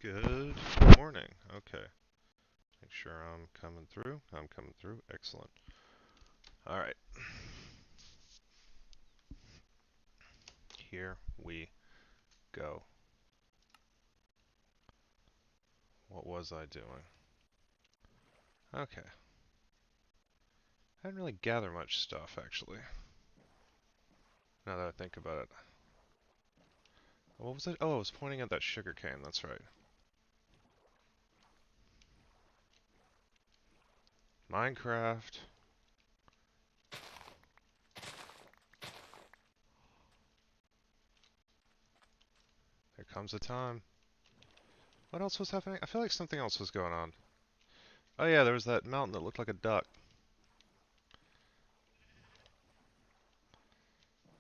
Good morning. Okay. Make sure I'm coming through. I'm coming through. Excellent. All right. Here we go. What was I doing? Okay. I didn't really gather much stuff, actually. Now that I think about it. What was it? Oh, I was pointing at that sugar cane. That's right. Minecraft. There comes a time. What else was happening? I feel like something else was going on. Oh yeah, there was that mountain that looked like a duck.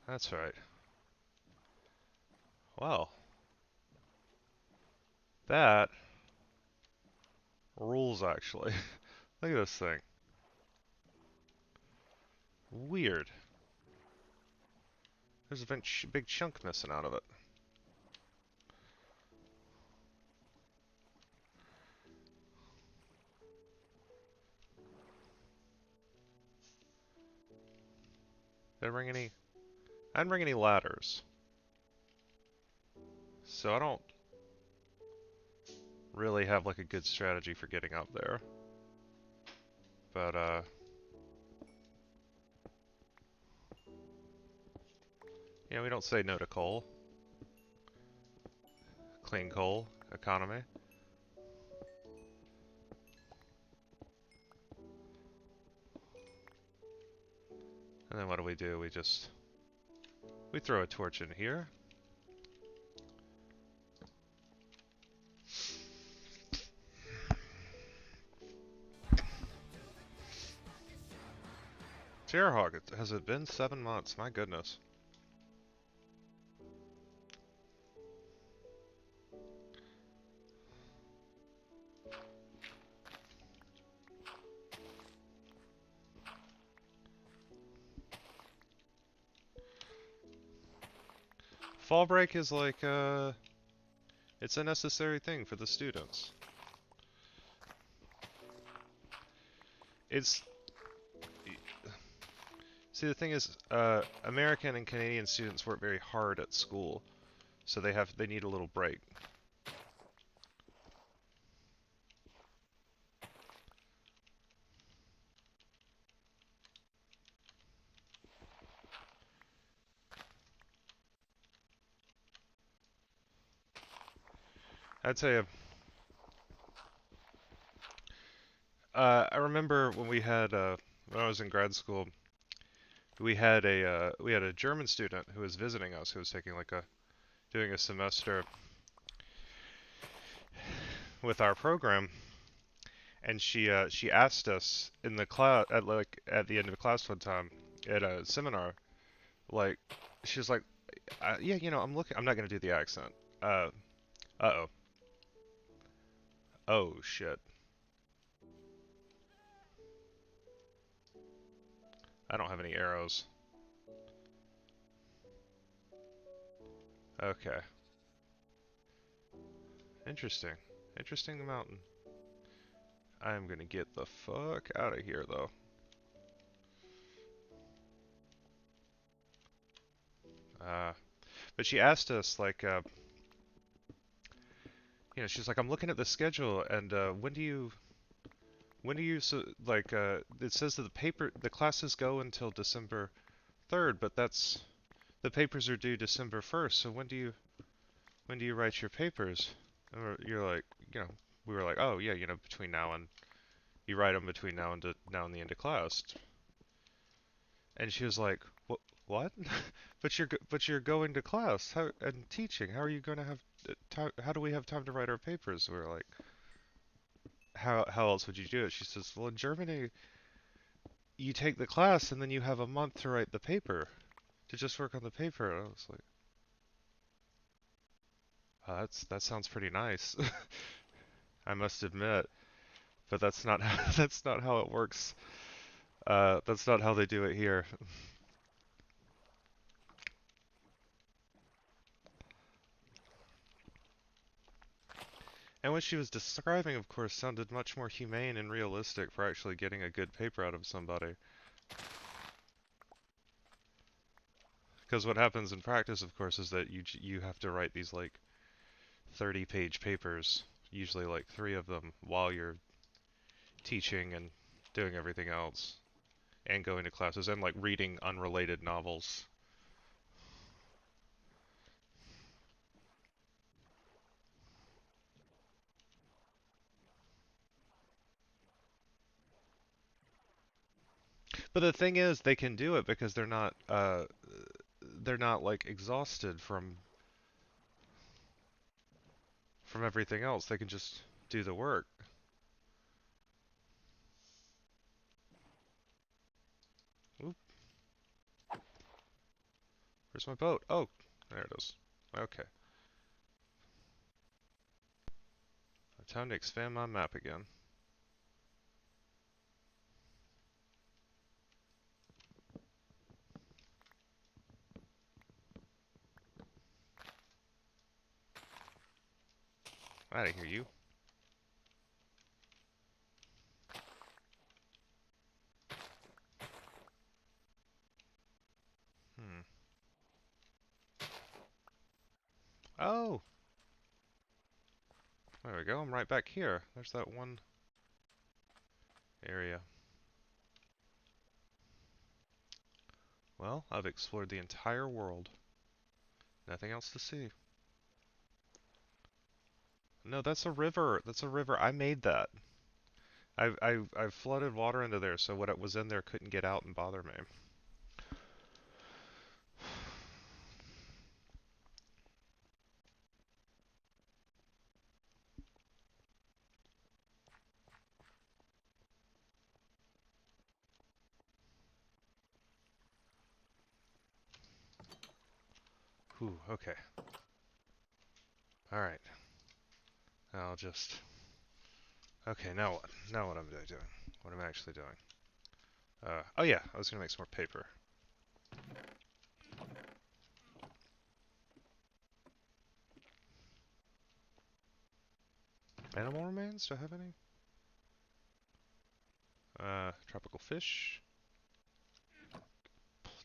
That's right. Well, that rules actually. Look at this thing. Weird. There's a big chunk missing out of it. Didn't bring any. I didn't bring any ladders, so I don't really have like a good strategy for getting up there. But we don't say no to coal. Clean coal economy. And then what do? We throw a torch in here. Terrahawk, has it been 7 months? My goodness. Fall break is like, it's a necessary thing for the students. It's, see the thing is, American and Canadian students work very hard at school, so they need a little break. I'd say, I remember when when I was in grad school, we had a German student who was visiting us, who was taking doing a semester with our program, and she asked us in the class at the end of the class one time at a seminar, like she was like, yeah, I'm not gonna do the accent. Uh, uh-oh. Oh shit. I don't have any arrows. Okay. Interesting. Interesting mountain. I am gonna get the fuck out of here though. Uh, but she asked us she's like, I'm looking at the schedule, and when do you so it says that the classes go until December 3rd, but the papers are due December 1st. So when do you write your papers? You're like, we were like, oh yeah, between now and you write them between now and the end of class. And she was like, what? But you're going to class and teaching. How are you going to have time? How do we have time to write our papers? We were like, how else would you do it? She says, well, in Germany, you take the class and then you have a month to write the paper, to just work on the paper. And I was like, that sounds pretty nice. I must admit, but that's not that's not how it works. That's not how they do it here. And what she was describing, of course, sounded much more humane and realistic for actually getting a good paper out of somebody. Because what happens in practice, of course, is that you have to write these like 30-page papers, usually like 3 of them, while you're teaching and doing everything else, and going to classes, and like reading unrelated novels. But the thing is, they can do it because they're not like exhausted from everything else. They can just do the work. Oop, where's my boat? Oh, there it is. Okay. Time to expand my map again. I didn't hear you. Hmm. Oh, there we go. I'm right back here. There's that one area. Well, I've explored the entire world. Nothing else to see. No, that's a river. That's a river. I made that. I've flooded water into there, so what was in there couldn't get out and bother me. Whew, okay. Alright. I'll just... Okay, now what? Now what am I doing? What am I actually doing? Oh yeah, I was gonna make some more paper. Animal remains? Do I have any? Tropical fish.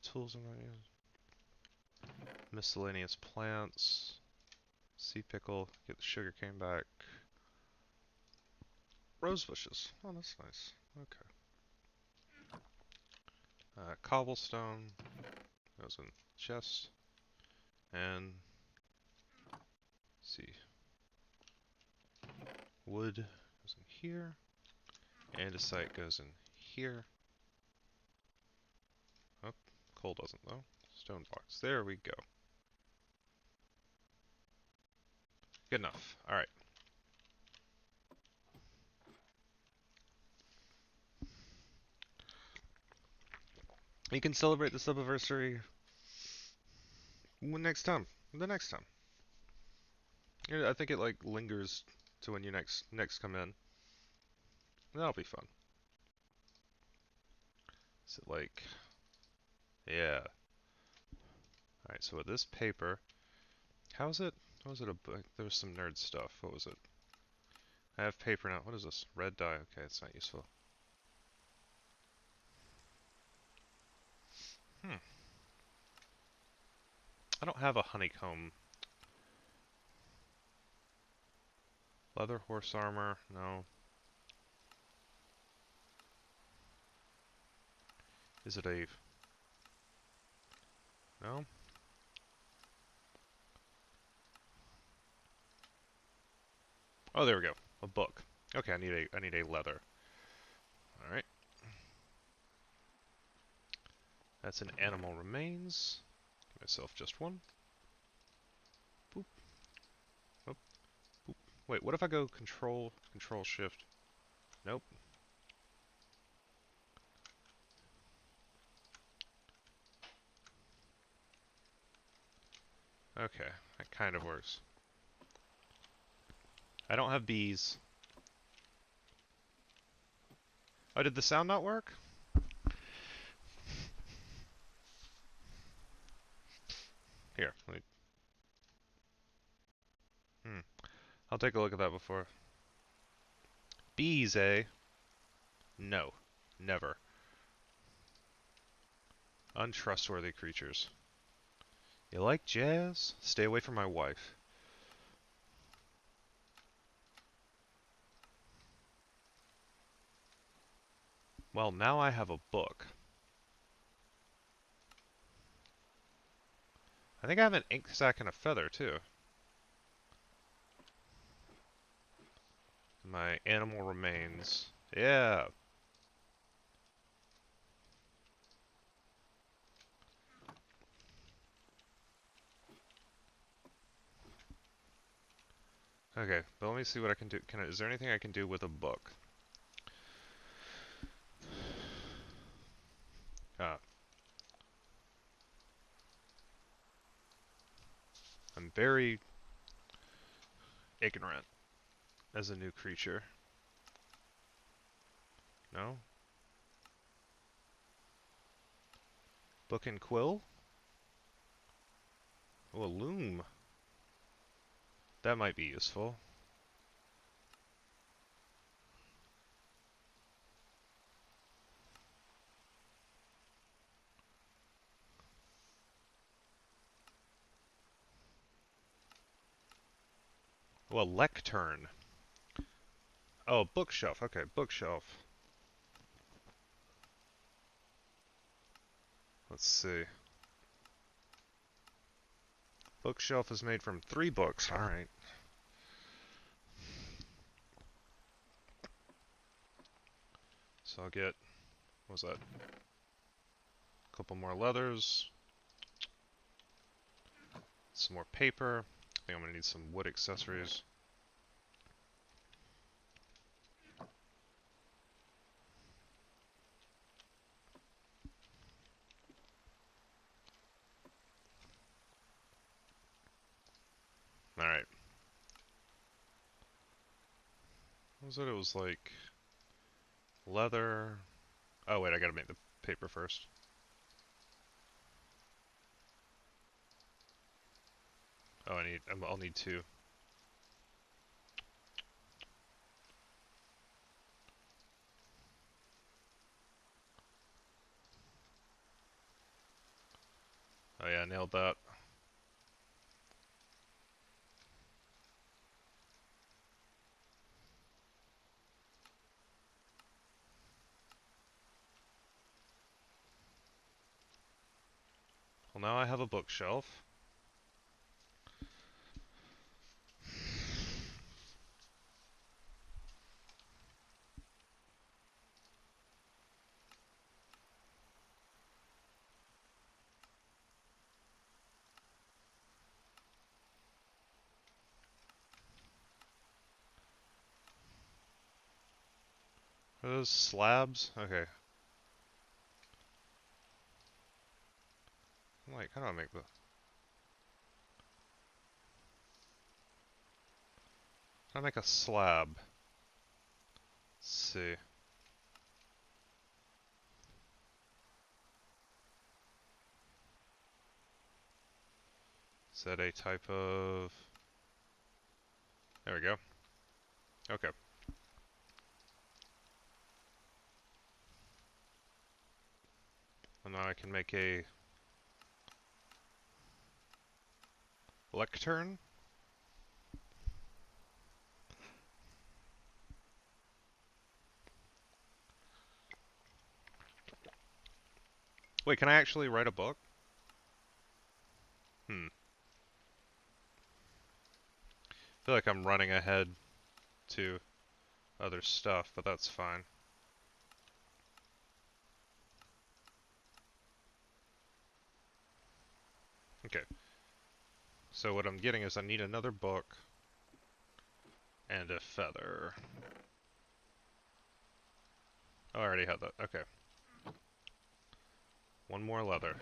Tools and miscellaneous plants. Sea pickle. Get the sugar cane back. Rose bushes. Oh, that's nice. Okay. Cobblestone goes in chest. And let's see. Wood goes in here. Andesite goes in here. Oh, coal doesn't though. Stone blocks. There we go. Good enough. Alright. You can celebrate the subiversary next time. The next time. Yeah, I think it like lingers to when you next come in. That'll be fun. Is it like... Yeah. Alright, so with this paper... How is it? How is it a book? There was some nerd stuff. What was it? I have paper now. What is this? Red dye. Okay, it's not useful. Hmm. I don't have a honeycomb. Leather horse armor. No. Is it a... No? Oh, there we go. A book. Okay, I need a leather. All right. That's an animal remains. Give myself just one. Boop. Oh, boop. Wait, what if I go control shift? Nope. Okay, that kind of works. I don't have bees. Oh, did the sound not work? Here, let me... I'll take a look at that before. Bees, eh? No. Never. Untrustworthy creatures. You like jazz? Stay away from my wife. Well, now I have a book. I think I have an ink sac and a feather, too. My animal remains. Yeah. Okay, but let me see what I can do. Is there anything I can do with a book? Ah, I'm very ignorant as a new creature. No? Book and quill? Oh, a loom. That might be useful. Oh, a lectern. Oh, bookshelf. Okay, bookshelf. Let's see. Bookshelf is made from 3 books. Alright. So I'll get, what was that? A couple more leathers. Some more paper. I think I'm gonna need some wood accessories. Alright. What was it? It was like leather. Oh wait, I gotta make the paper first. Oh, I'll need 2. Oh yeah, nailed that. Well, now I have a bookshelf. Are those slabs? Okay. I'm like, how do I make the... How do I make a slab? Let's see. Is that a type of... There we go. Okay. And now I can make a... lectern? Wait, can I actually write a book? I feel like I'm running ahead to other stuff, but that's fine. Okay. So what I'm getting is I need another book and a feather. Oh, I already had that. Okay. One more leather.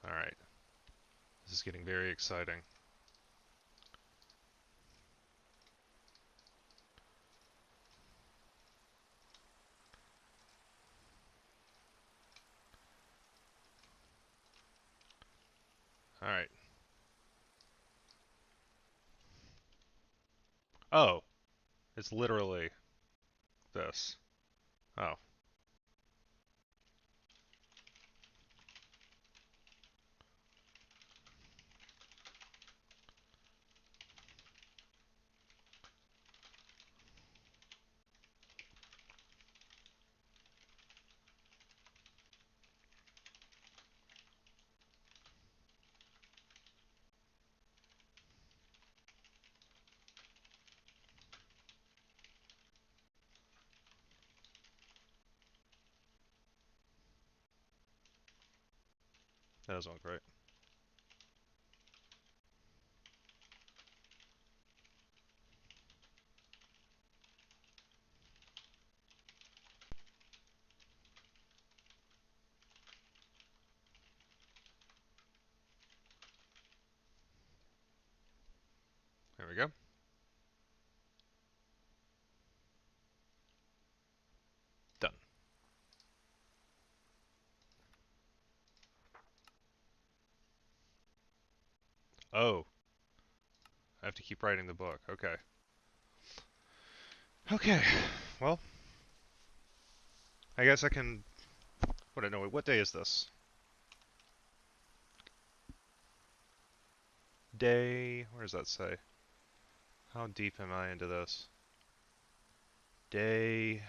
Alright. This is getting very exciting. Alright. Oh, it's literally this. Oh. That doesn't look right. There we go. Done. Oh, I have to keep writing the book. Okay. Okay. Well, I guess I can... What, no, what day is this? Day... Where does that say? How deep am I into this? Day...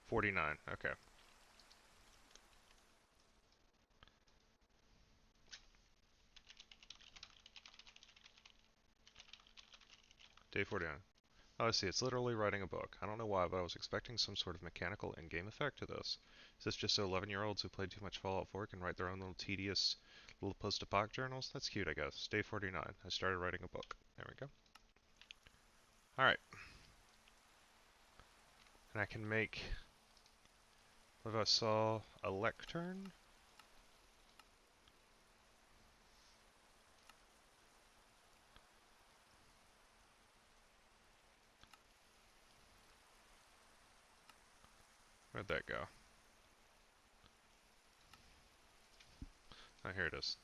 49. Okay. Day 49. Oh, I see. It's literally writing a book. I don't know why, but I was expecting some sort of mechanical in-game effect to this. Is this just so 11-year-olds who played too much Fallout 4 can write their own little tedious little post-apoc journals? That's cute, I guess. Day 49. I started writing a book. There we go. Alright. And I can make... What if I saw a lectern? Where'd that go? Oh, here it is.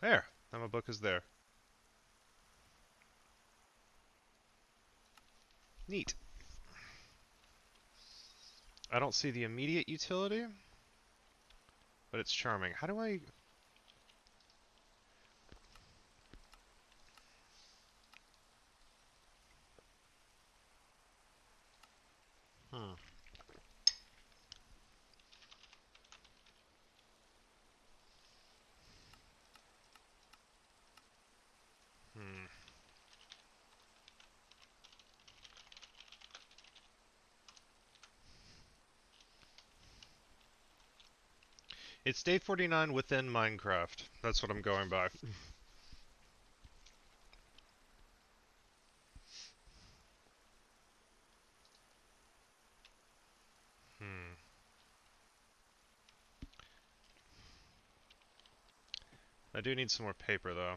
There! Now my book is there. Neat. I don't see the immediate utility, but it's charming. How do I... Hmm. Hmm. It's day 49 within Minecraft. That's what I'm going by. Hmm. I do need some more paper, though.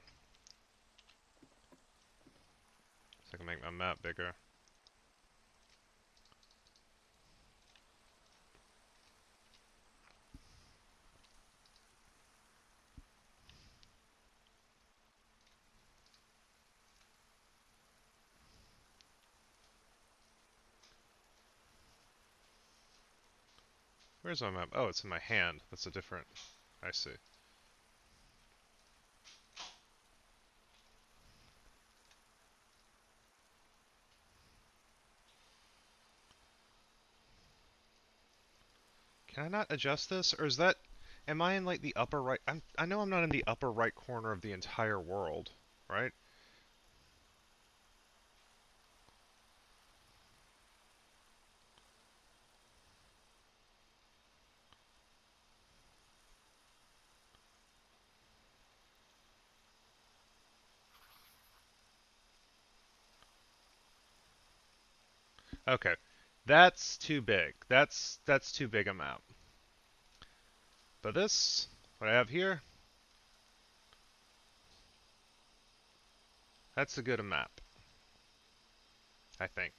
So I can make my map bigger. Where's my map? Oh, it's in my hand. That's a different... I see. Can I not adjust this? Or is that... Am I in, like, the upper right... I know I'm not in the upper right corner of the entire world, right? Okay. That's too big. That's too big a map. But this... What I have here... That's a good map, I think.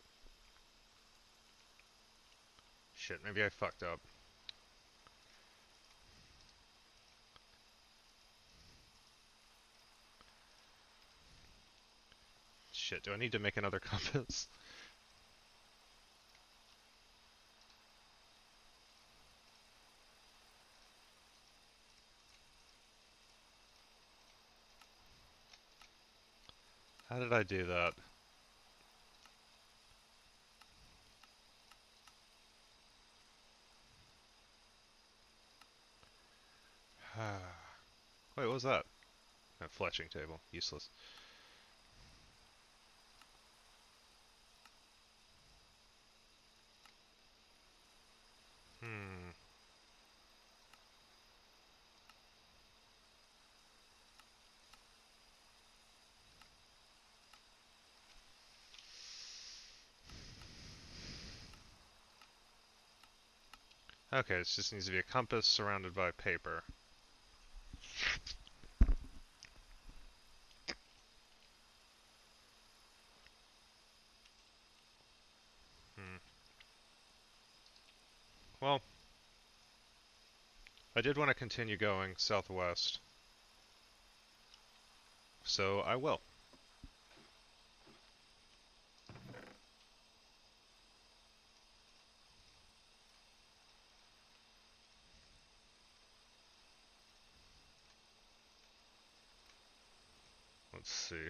Shit, maybe I fucked up. Shit, do I need to make another compass? How did I do that? Wait, what was that? A fletching table. Useless. Hmm. Okay, it just needs to be a compass surrounded by paper. Hmm. Well, I did want to continue going southwest, so I will. Let's see.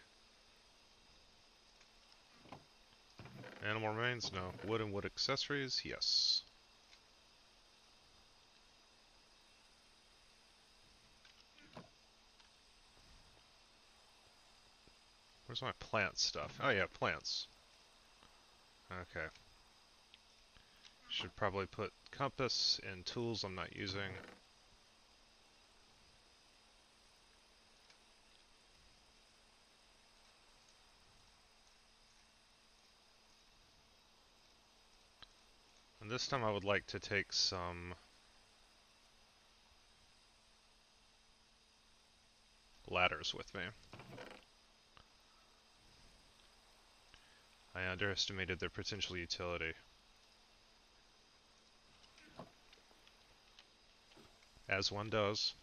Animal remains? No. Wood and wood accessories? Yes. Where's my plant stuff? Oh yeah, plants. Okay. Should probably put compass and tools I'm not using. And this time I would like to take some ladders with me. I underestimated their potential utility. As one does.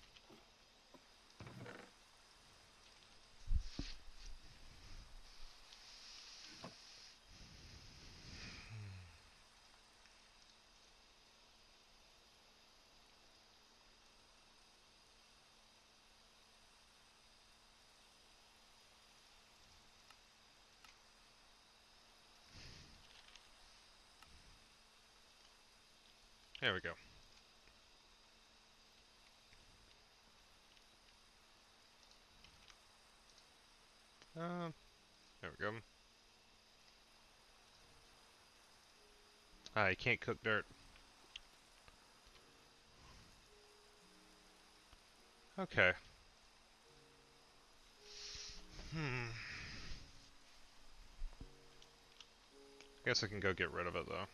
There we go. There we go. I can't cook dirt. Okay. Hmm. Guess I can go get rid of it though.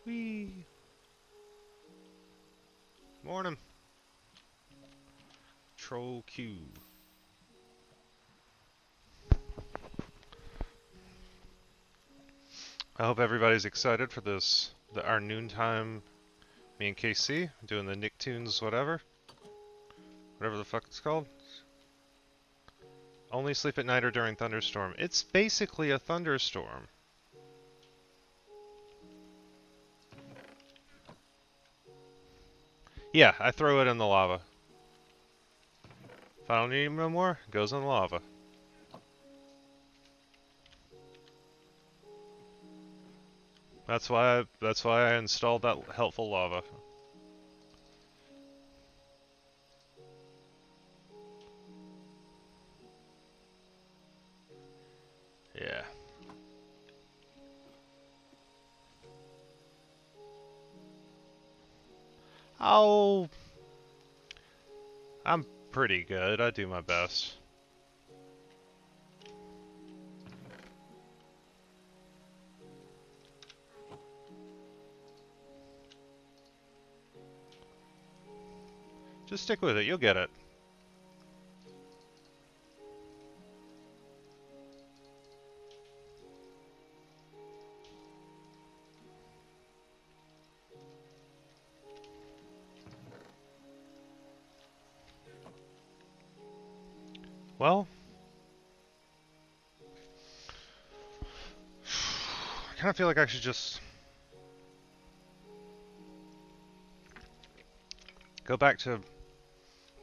Whee! Morning. Troll Q. I hope everybody's excited for this, our noontime, me and KC, doing the Nicktoons whatever. Whatever the fuck it's called. Only sleep at night or during thunderstorm. It's basically a thunderstorm. Yeah, I throw it in the lava. If I don't need him no more, it goes in the lava. That's why I installed that helpful lava. Yeah. Oh, I'm pretty good. I do my best. Just stick with it. You'll get it. Well, I kind of feel like I should just go back to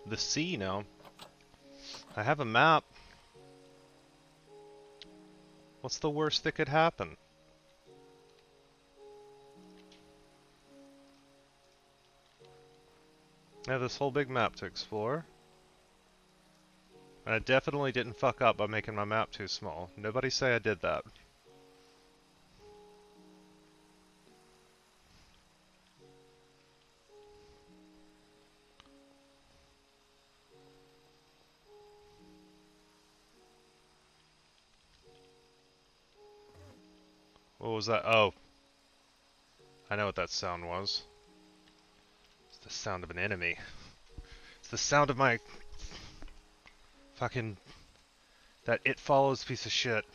the sea now. I have a map. What's the worst that could happen? I have this whole big map to explore. And I definitely didn't fuck up by making my map too small. Nobody say I did that. What was that? Oh. I know what that sound was. It's the sound of an enemy. It's the sound of my fucking... that It Follows piece of shit.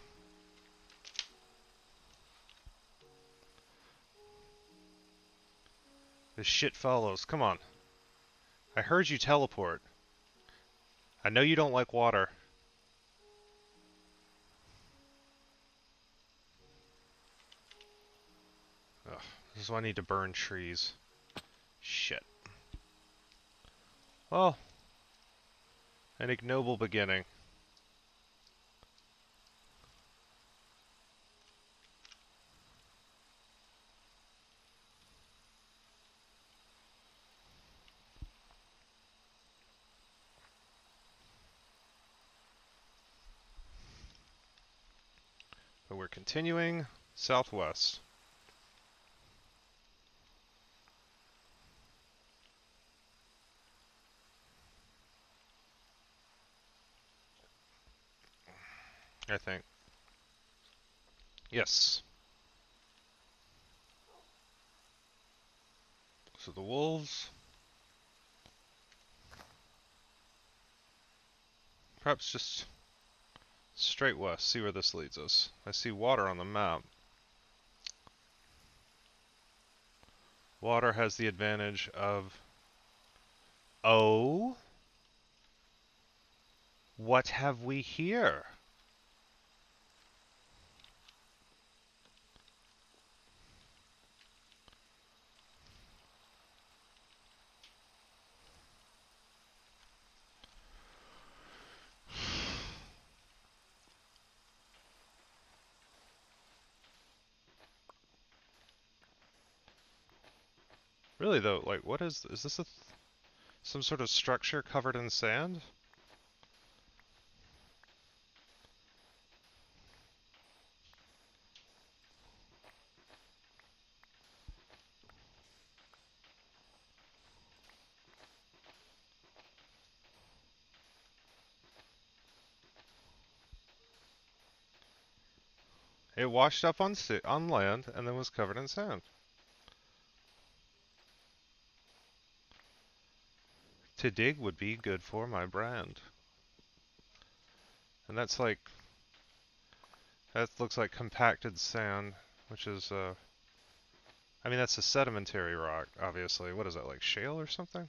This shit follows. Come on. I heard you teleport. I know you don't like water. Ugh, this is why I need to burn trees. Shit. Well, an ignoble beginning. But we're continuing southwest. I think. Yes. So the wolves. Perhaps just straight west, see where this leads us. I see water on the map. Water has the advantage of... Oh? What have we here? Really though, like what is this some sort of structure covered in sand? It washed up on land and then was covered in sand. To dig would be good for my brand. And that's like, that looks like compacted sand, which is, I mean that's a sedimentary rock, obviously. What is that, like shale or something?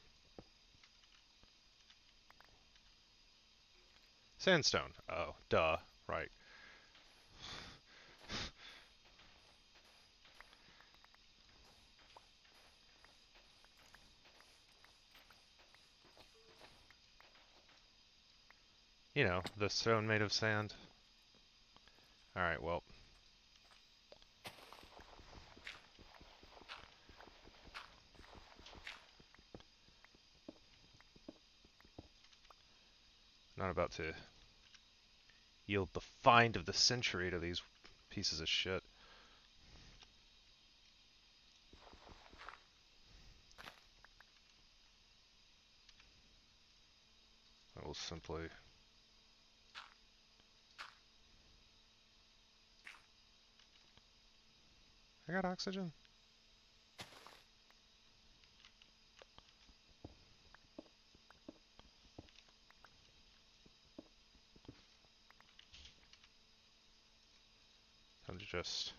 Sandstone. Oh, duh, right. You know, the stone made of sand. Alright, well. Not about to yield the find of the century to these pieces of shit. simply... I got oxygen? Time to just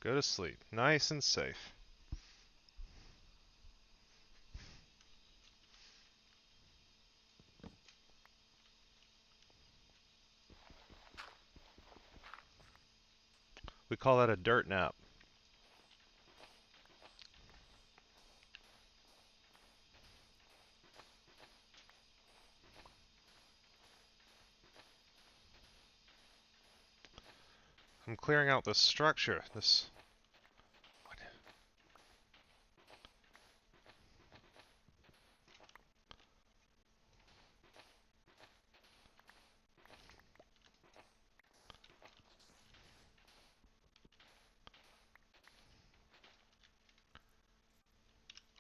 go to sleep. Nice and safe. We call that a dirt nap. I'm clearing out this structure. This... What?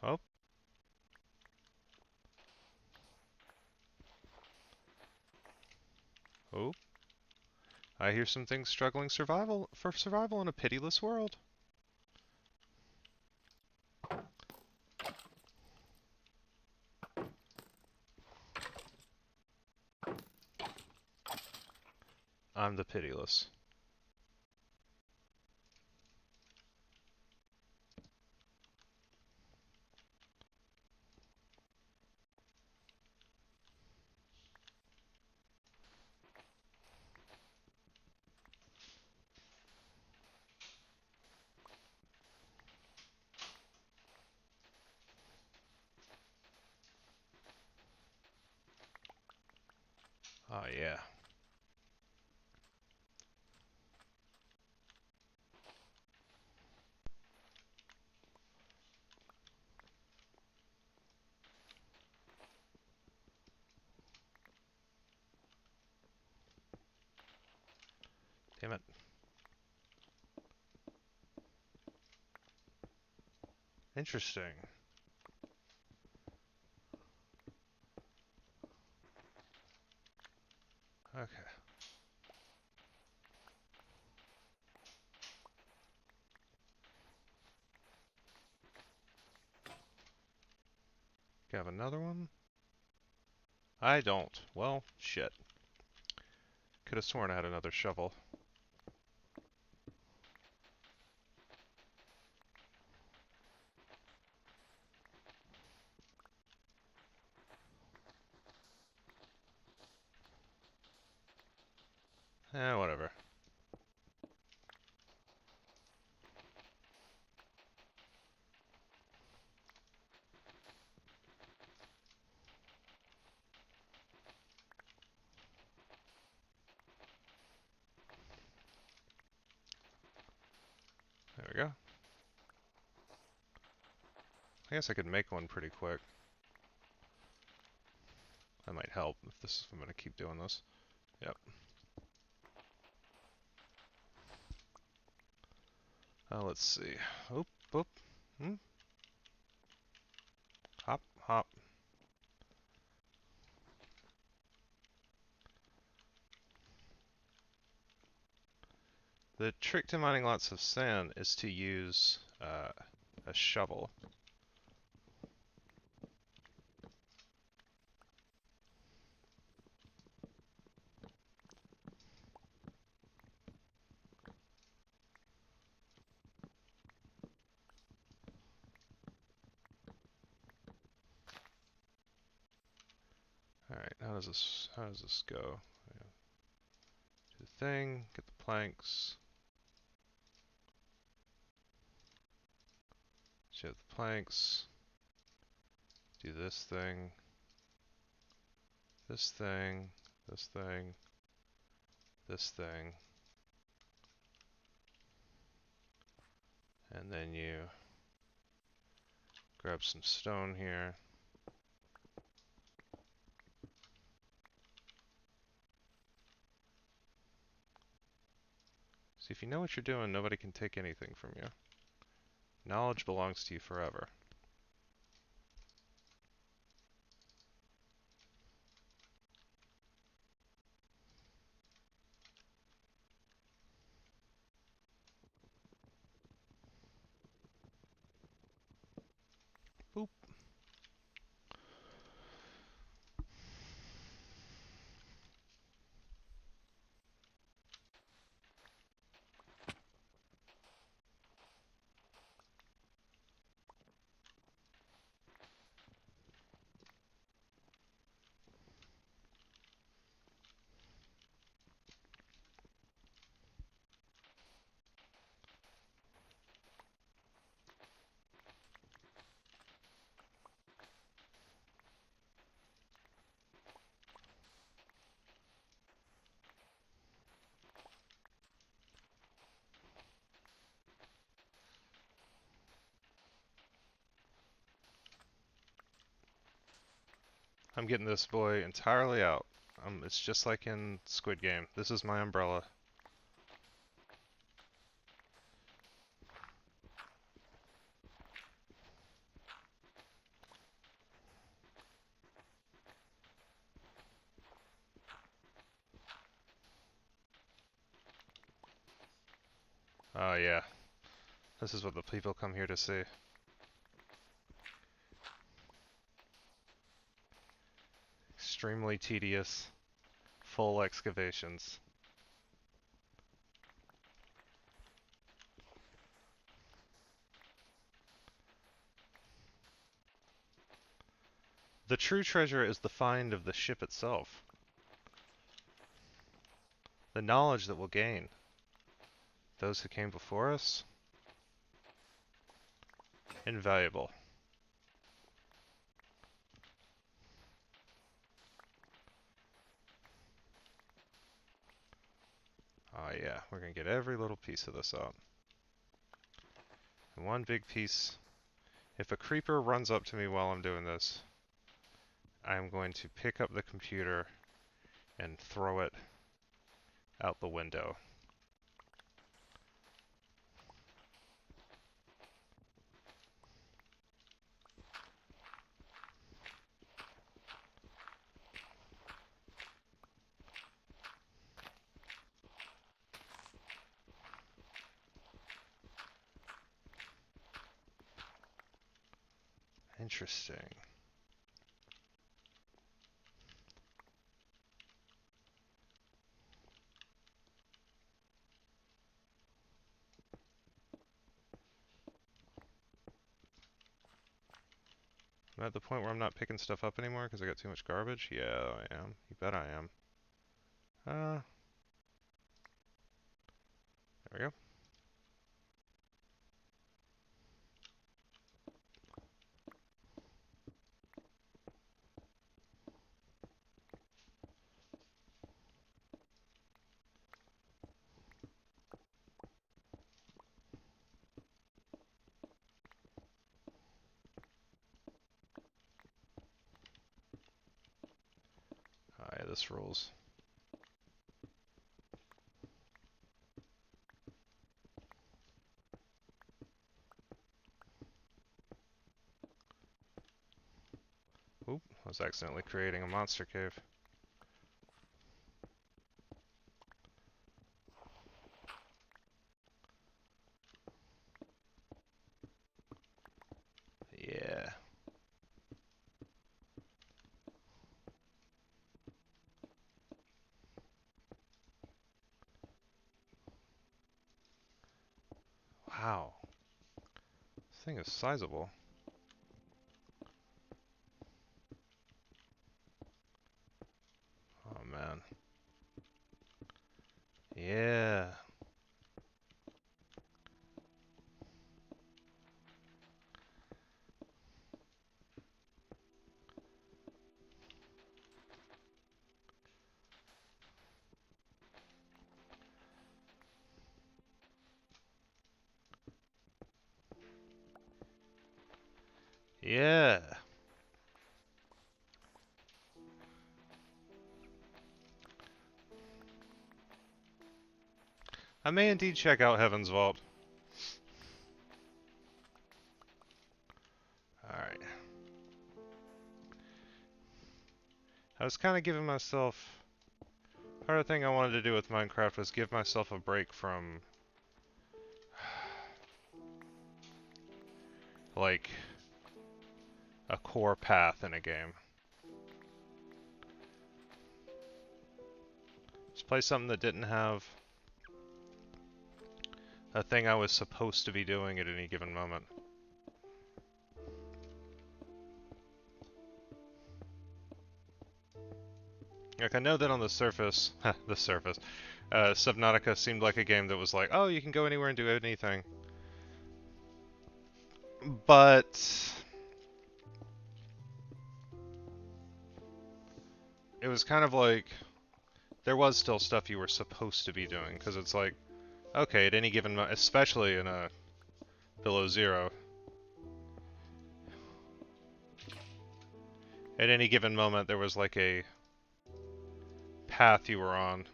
Oh. Oh. I hear some things struggling for survival in a pitiless world. I'm the pitiless. Oh yeah. Damn it. Interesting. Okay. Have another one? I don't. Well, shit. Could have sworn I had another shovel. Eh, whatever. There we go. I guess I could make one pretty quick. That might help if I'm gonna keep doing this. Yep. Let's see. Oop, oop. Hmm. Hop, hop. The trick to mining lots of sand is to use a shovel. Alright, how does this go? Yeah. Do the thing, get the planks. Shove the planks. Do this thing. This thing. This thing. This thing. And then you grab some stone here. See, if you know what you're doing, nobody can take anything from you. Knowledge belongs to you forever. I'm getting this boy entirely out. It's just like in Squid Game. This is my umbrella. Oh yeah, this is what the people come here to see. Extremely tedious, full excavations. The true treasure is the find of the ship itself. The knowledge that we'll gain. Those who came before us, invaluable. Oh yeah, we're gonna get every little piece of this out. And one big piece. If a creeper runs up to me while I'm doing this, I'm going to pick up the computer and throw it out the window. Interesting. I'm at the point where I'm not picking stuff up anymore because I got too much garbage? Yeah, I am. You bet I am. There we go. Oh yeah, this rules. Oop, I was accidentally creating a monster cave. Yeah. Wow. This thing is sizable. Oh man. Yeah. Yeah. I may indeed check out Heaven's Vault. Alright. I was kind of giving myself... Part of the thing I wanted to do with Minecraft was give myself a break from... like... a core path in a game. Just play something that didn't have... a thing I was supposed to be doing at any given moment. Like, I know that on the surface... the surface... Subnautica seemed like a game that was like, oh, you can go anywhere and do anything. But... it was kind of like... there was still stuff you were supposed to be doing, because it's like, okay, at any given moment, especially in a below zero, at any given moment there was like a path you were on.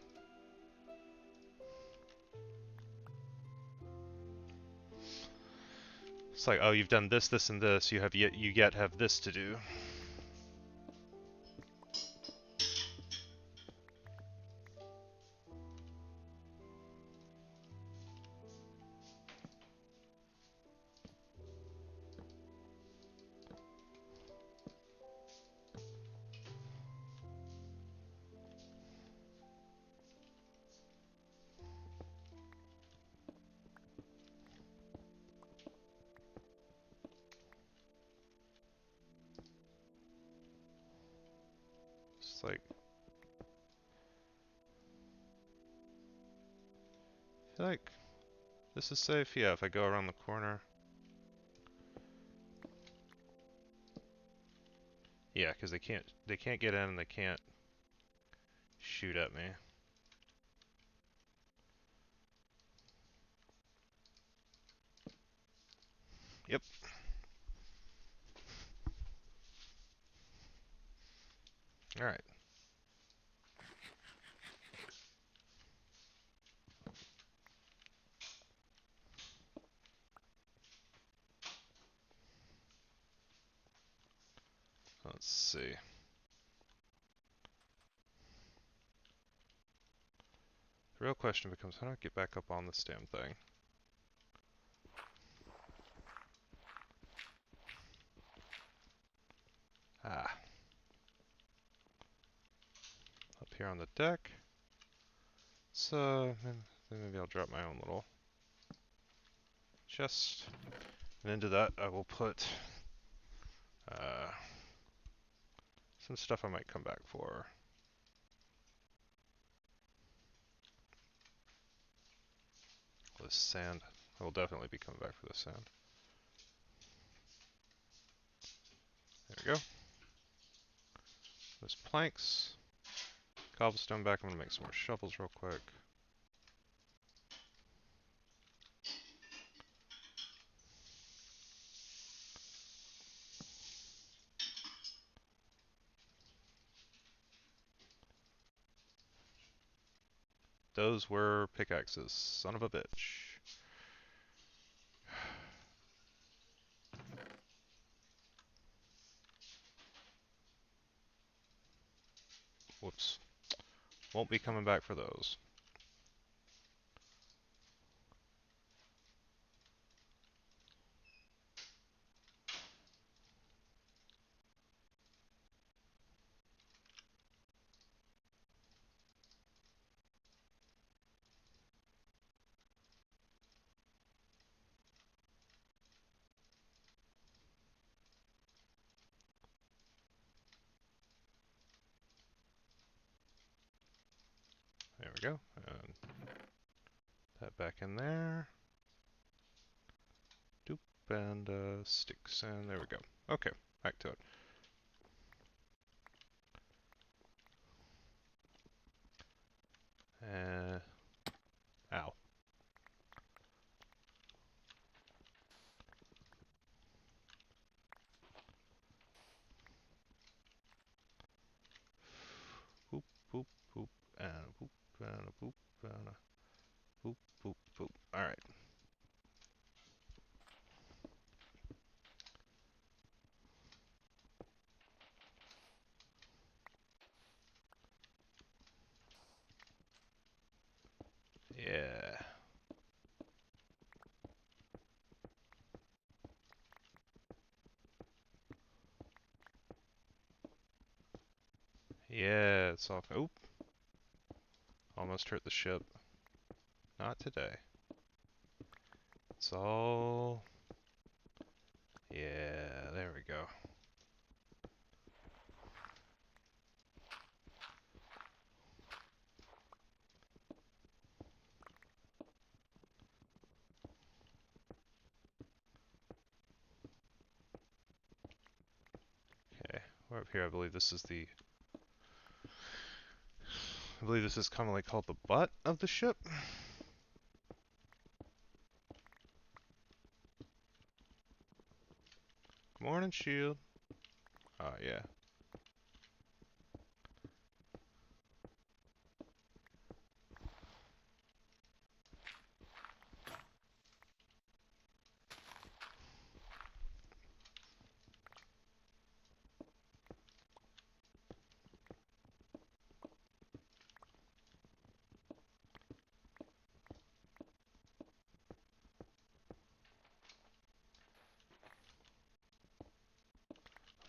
It's like, oh, you've done this, this, and this. You yet have this to do. It's like, I feel like this is safe. Yeah, if I go around the corner. Yeah, because they can't get in and they can't shoot at me. Yep. All right. Let's see. The real question becomes, how do I get back up on this damn thing? Ah. Up here on the deck. So, maybe I'll drop my own little chest. And into that I will put some stuff I might come back for. This sand. I will definitely be coming back for this sand. There we go. Those planks. Cobblestone back. I'm going to make some more shovels real quick. Those were pickaxes. Son of a bitch. Whoops. Won't be coming back for those. There we go. And that back in there. Doop. And sticks. And there we go. Okay. Back to it. Ow. Boop, boop, boop, and a boop, and a boop, and a boop, boop, boop. Alright. Yeah. Yeah, it's all. Oop. Almost hurt the ship. Not today. It's all. Yeah, there we go. Okay, we're up here. I believe this is the. I believe this is commonly called the butt of the ship. Good morning, shield. Oh, yeah.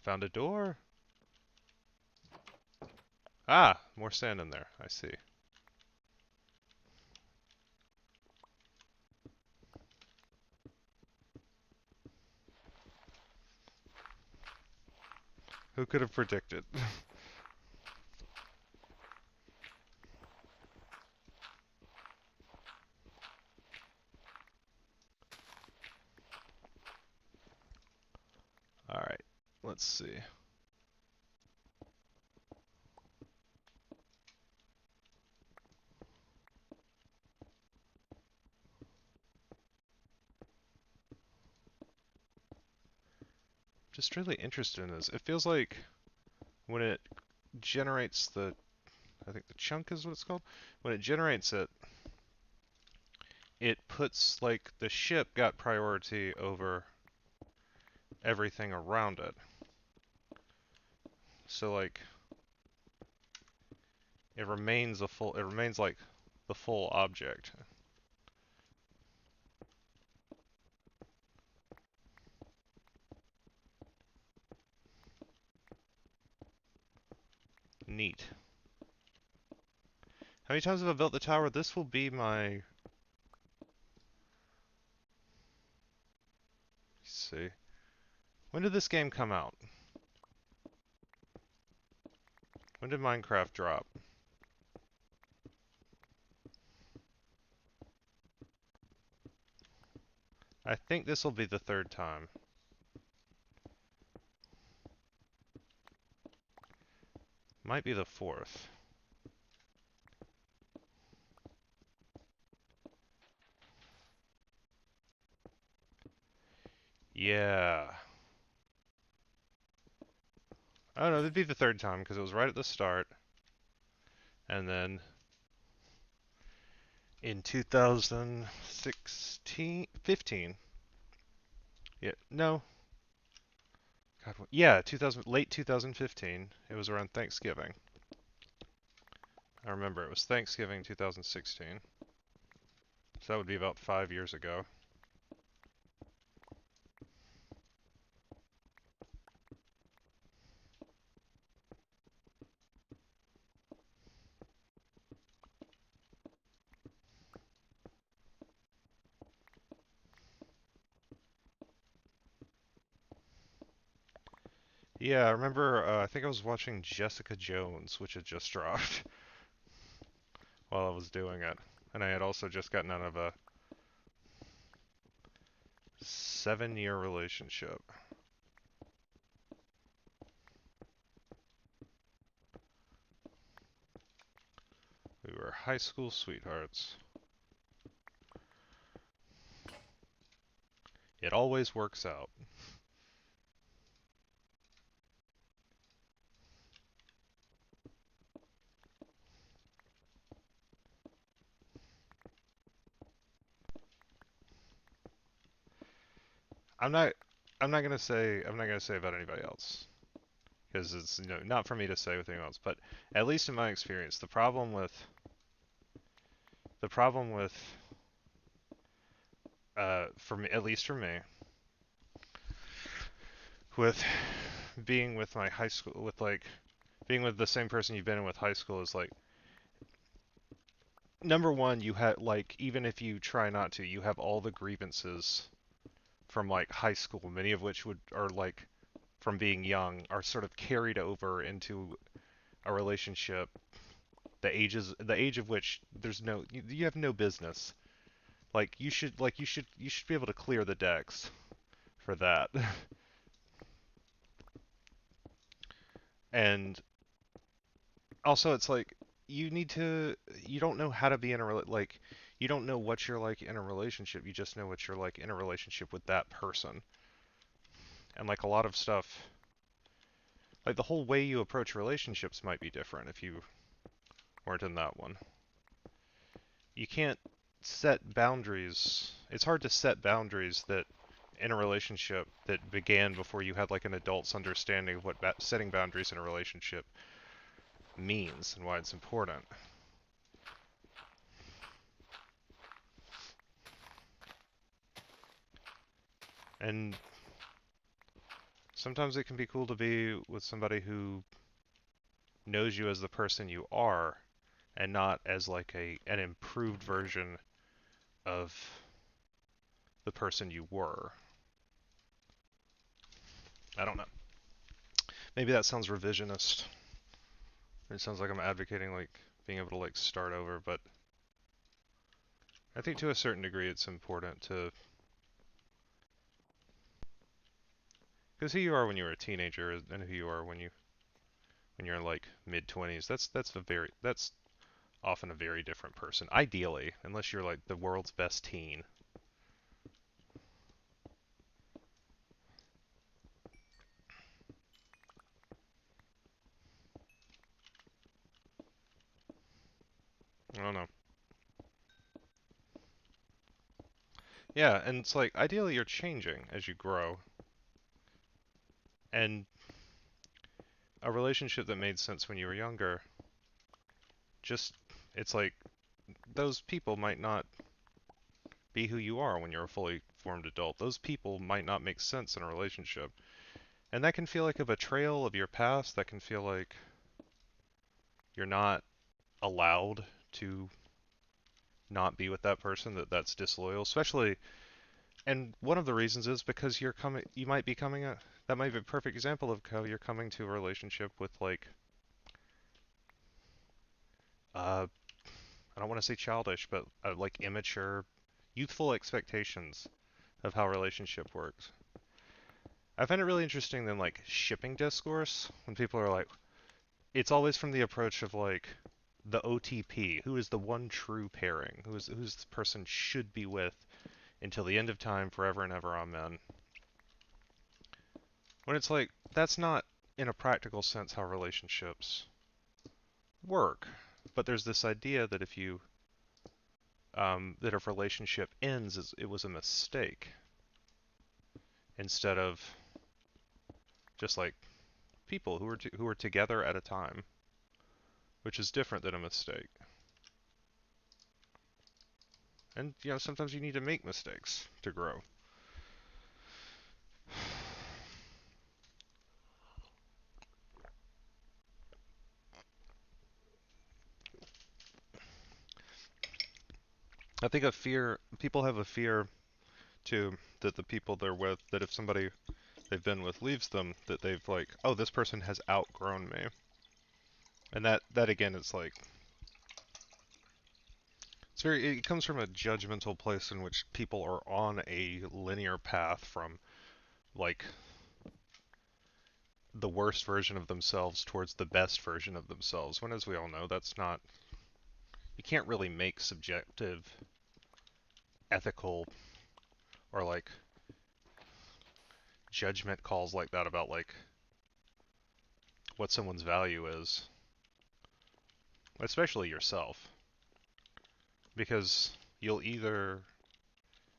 Found a door. Ah, more sand in there. I see. Who could have predicted? Alright, let's see. Just really interested in this. It feels like when it generates the, I think the chunk is what it's called. When it generates it, it puts like the ship got priority over everything around it. So like it remains like the full object. Neat. How many times have I built the tower? This will be my... Let's see. When did this game come out? When did Minecraft drop? I think this will be the third time. Might be the fourth. Yeah. Oh no, it'd be the third time because it was right at the start. And then in 2016, 15. Yeah, no. God, yeah, 2000, late 2015. It was around Thanksgiving. I remember it was Thanksgiving 2016. So that would be about 5 years ago. Yeah, I remember, I think I was watching Jessica Jones, which had just dropped while I was doing it. And I had also just gotten out of a 7-year relationship. We were high school sweethearts. It always works out. I'm not I'm not gonna say about anybody else because it's not for me to say with anyone else. But at least in my experience, the problem with for me, at least for me, with being with my high school, with like being with the same person you've been in with high school is like number one, you have like even if you try not to, you have all the grievances from like high school, many of which would are like from being young are sort of carried over into a relationship the age of which there's no you have no business like you should be able to clear the decks for that. And also it's like you don't know how to be in like you don't know what you're like in a relationship, you just know what you're like in a relationship with that person. And like a lot of stuff, like the whole way you approach relationships might be different if you weren't in that one. You can't set boundaries. It's hard to set boundaries that in a relationship that began before you had like an adult's understanding of what setting boundaries in a relationship means and why it's important. And Sometimes it can be cool to be with somebody who knows you as the person you are and not as like an improved version of the person you were. I don't know. Maybe that sounds revisionist. It sounds like I'm advocating like being able to like start over, but I think to a certain degree it's important to, because who you are when you were a teenager and who you are when you're in like mid 20s, that's often a very different person. Ideally, unless you're like the world's best teen. I don't know. Yeah, and it's like ideally you're changing as you grow, and a relationship that made sense when you were younger, just it's like those people might not be who you are when you're a fully formed adult. Those people might not make sense in a relationship. And that can feel like a betrayal of your past. That can feel like you're not allowed to not be with that person, that's disloyal, especially. And one of the reasons is because you might be coming that might be a perfect example of how you're coming to a relationship with like, uh, I don't want to say childish, but like immature, youthful expectations of how a relationship works. I find it really interesting than like shipping discourse when people are like, it's always from the approach of like the OTP, who is the one true pairing, who's the person should be with until the end of time, forever and ever, amen. When it's like that's not in a practical sense how relationships work. But there's this idea that that if a relationship ends, it was a mistake instead of just like people who are together at a time, which is different than a mistake. And sometimes you need to make mistakes to grow. I think people have a fear too that the people they're with, that if somebody they've been with leaves them, that they've like, oh, this person has outgrown me. And that again, it's like it comes from a judgmental place in which people are on a linear path from like the worst version of themselves towards the best version of themselves. When, as we all know, that's not, you can't really make subjective, ethical, or like judgment calls like that about like what someone's value is, especially yourself, because you'll either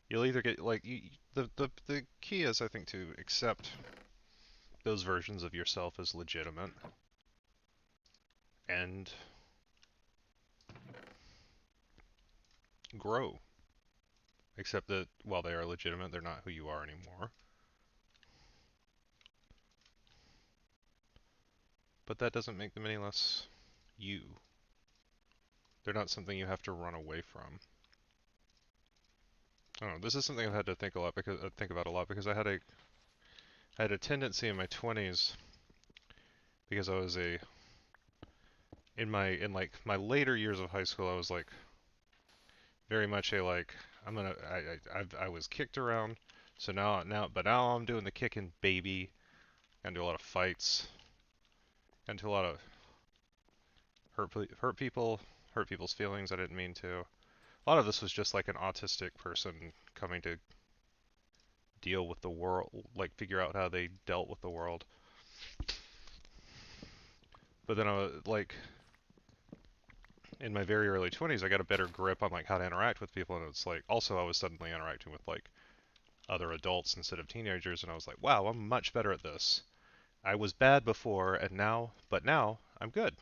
get like the key is I think to accept those versions of yourself as legitimate and grow. Except that while they are legitimate, they're not who you are anymore. But that doesn't make them any less you. They're not something you have to run away from. I don't know. This is something I've had to think about a lot because I had a tendency in my 20s because I was in like my later years of high school I was like very much a like I was kicked around, so now I'm doing the kicking, baby. Got into a lot of fights, got into a lot of hurt people's feelings I didn't mean to. A lot of this was just like an autistic person coming to deal with the world, like figure out how they dealt with the world. But then I was like in my very early 20s, I got a better grip on like how to interact with people, and it's like also I was suddenly interacting with like other adults instead of teenagers, and I was like, wow, I'm much better at this. I was bad before, but now I'm good,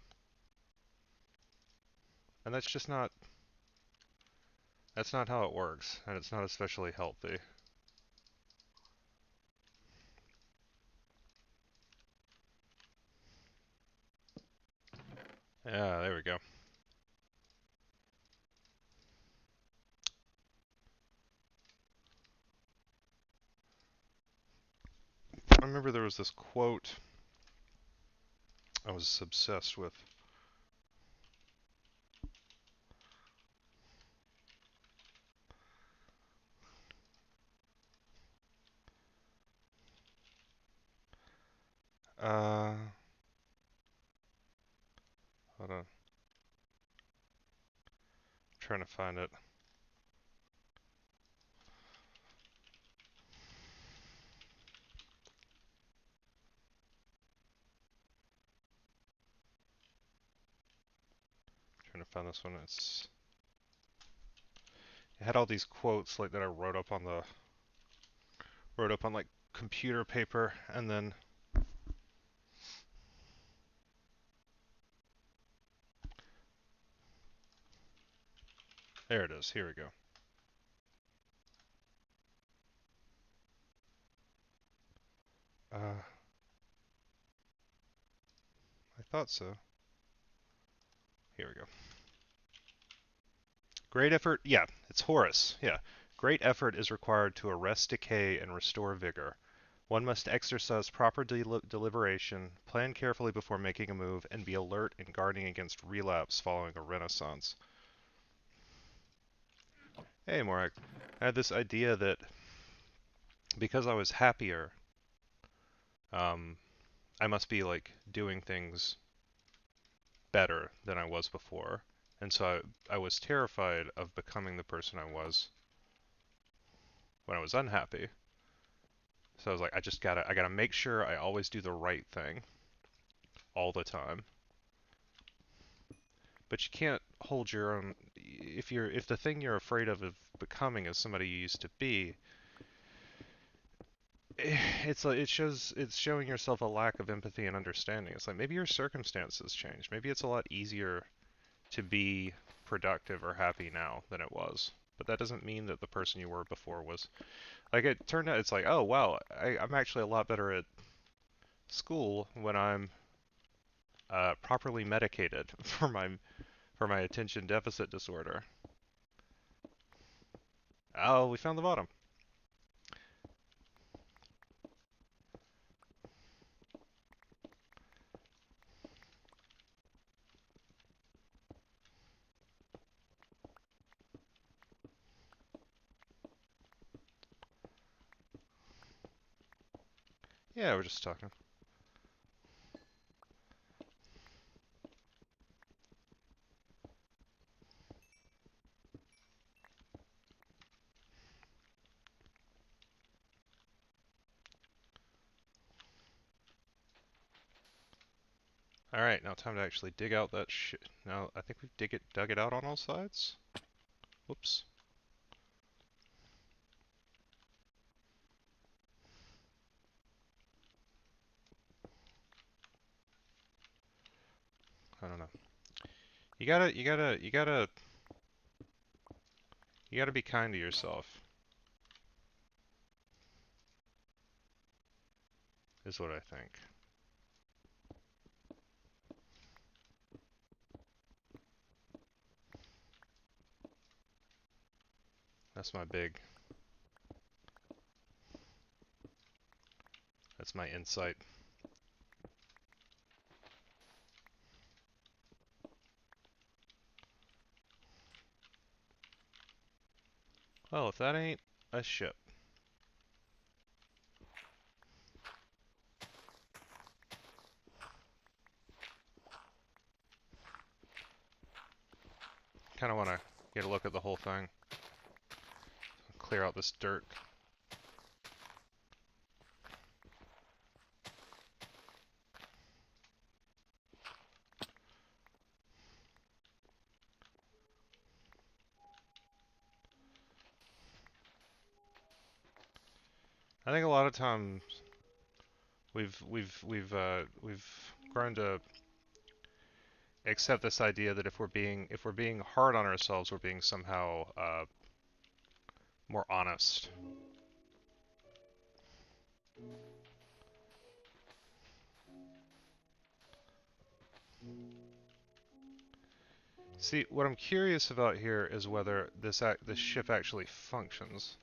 and that's not how it works, and it's not especially healthy. Yeah, there we go. I remember there was this quote I was obsessed with. Uh, Hold on. I'm trying to find it. Trying to find this one. It had all these quotes like that I wrote up on like computer paper, and then there it is. Here we go. I thought so. Here we go. Great effort. Yeah, it's Horace. Yeah. Great effort is required to arrest decay and restore vigor. One must exercise proper deliberation, plan carefully before making a move, and be alert in guarding against relapse following a renaissance. Hey, Morak. I had this idea that because I was happier, um, I must be like doing things better than I was before. And so I was terrified of becoming the person I was when I was unhappy. So I was like, I gotta make sure I always do the right thing all the time. But you can't hold your own if the thing you're afraid of becoming is somebody you used to be. It's like it's showing yourself a lack of empathy and understanding. It's like maybe your circumstances changed. Maybe it's a lot easier to be productive or happy now than it was. But that doesn't mean that the person you were before was. Like it turned out, it's like, oh wow, I'm actually a lot better at school when I'm properly medicated for my attention deficit disorder. Oh, we found the bottom. Yeah, we're just talking. All right, now time to actually dig out that shit. Now I think we've dug it out on all sides. Whoops. I don't know. You gotta be kind to yourself. Is what I think. That's my big. That's my insight. Well, if that ain't a ship. Kind of want to get a look at the whole thing. Clear out this dirt. I think a lot of times we've grown to accept this idea that if we're being hard on ourselves, we're being somehow more honest. See, what I'm curious about here is whether this ship actually functions.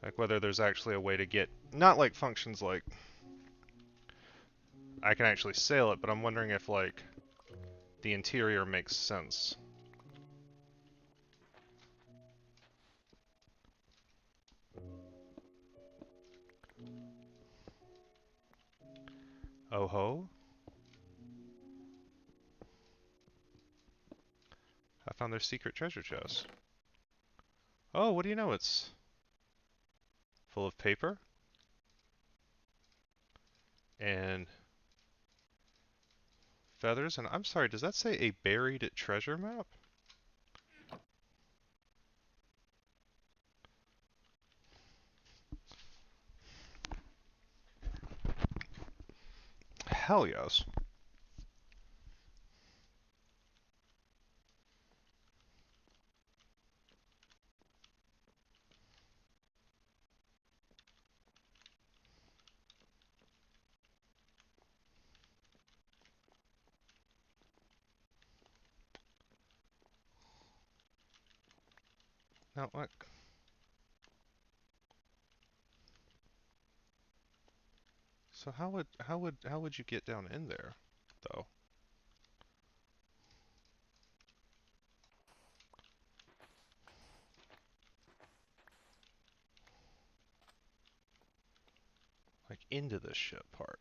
Like whether there's actually a way to get, not like functions like I can actually sail it, but I'm wondering if like the interior makes sense. Oh ho! I found their secret treasure chest. Oh, what do you know? It's full of paper and feathers. And I'm sorry, does that say a buried treasure map? Hell yes. Now, what? So how would you get down in there, though? Like into the ship part.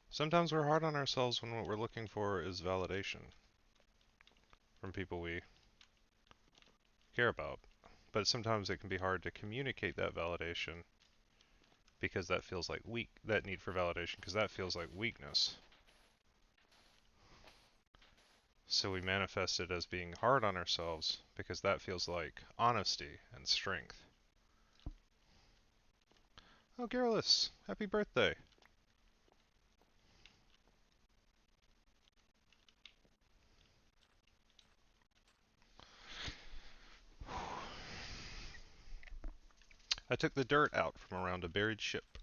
Sometimes we're hard on ourselves when what we're looking for is validation from people we care about. But sometimes it can be hard to communicate that validation because that feels like that need for validation because that feels like weakness. So we manifest it as being hard on ourselves because that feels like honesty and strength. Oh, Garrulus, happy birthday. I took the dirt out from around a buried ship.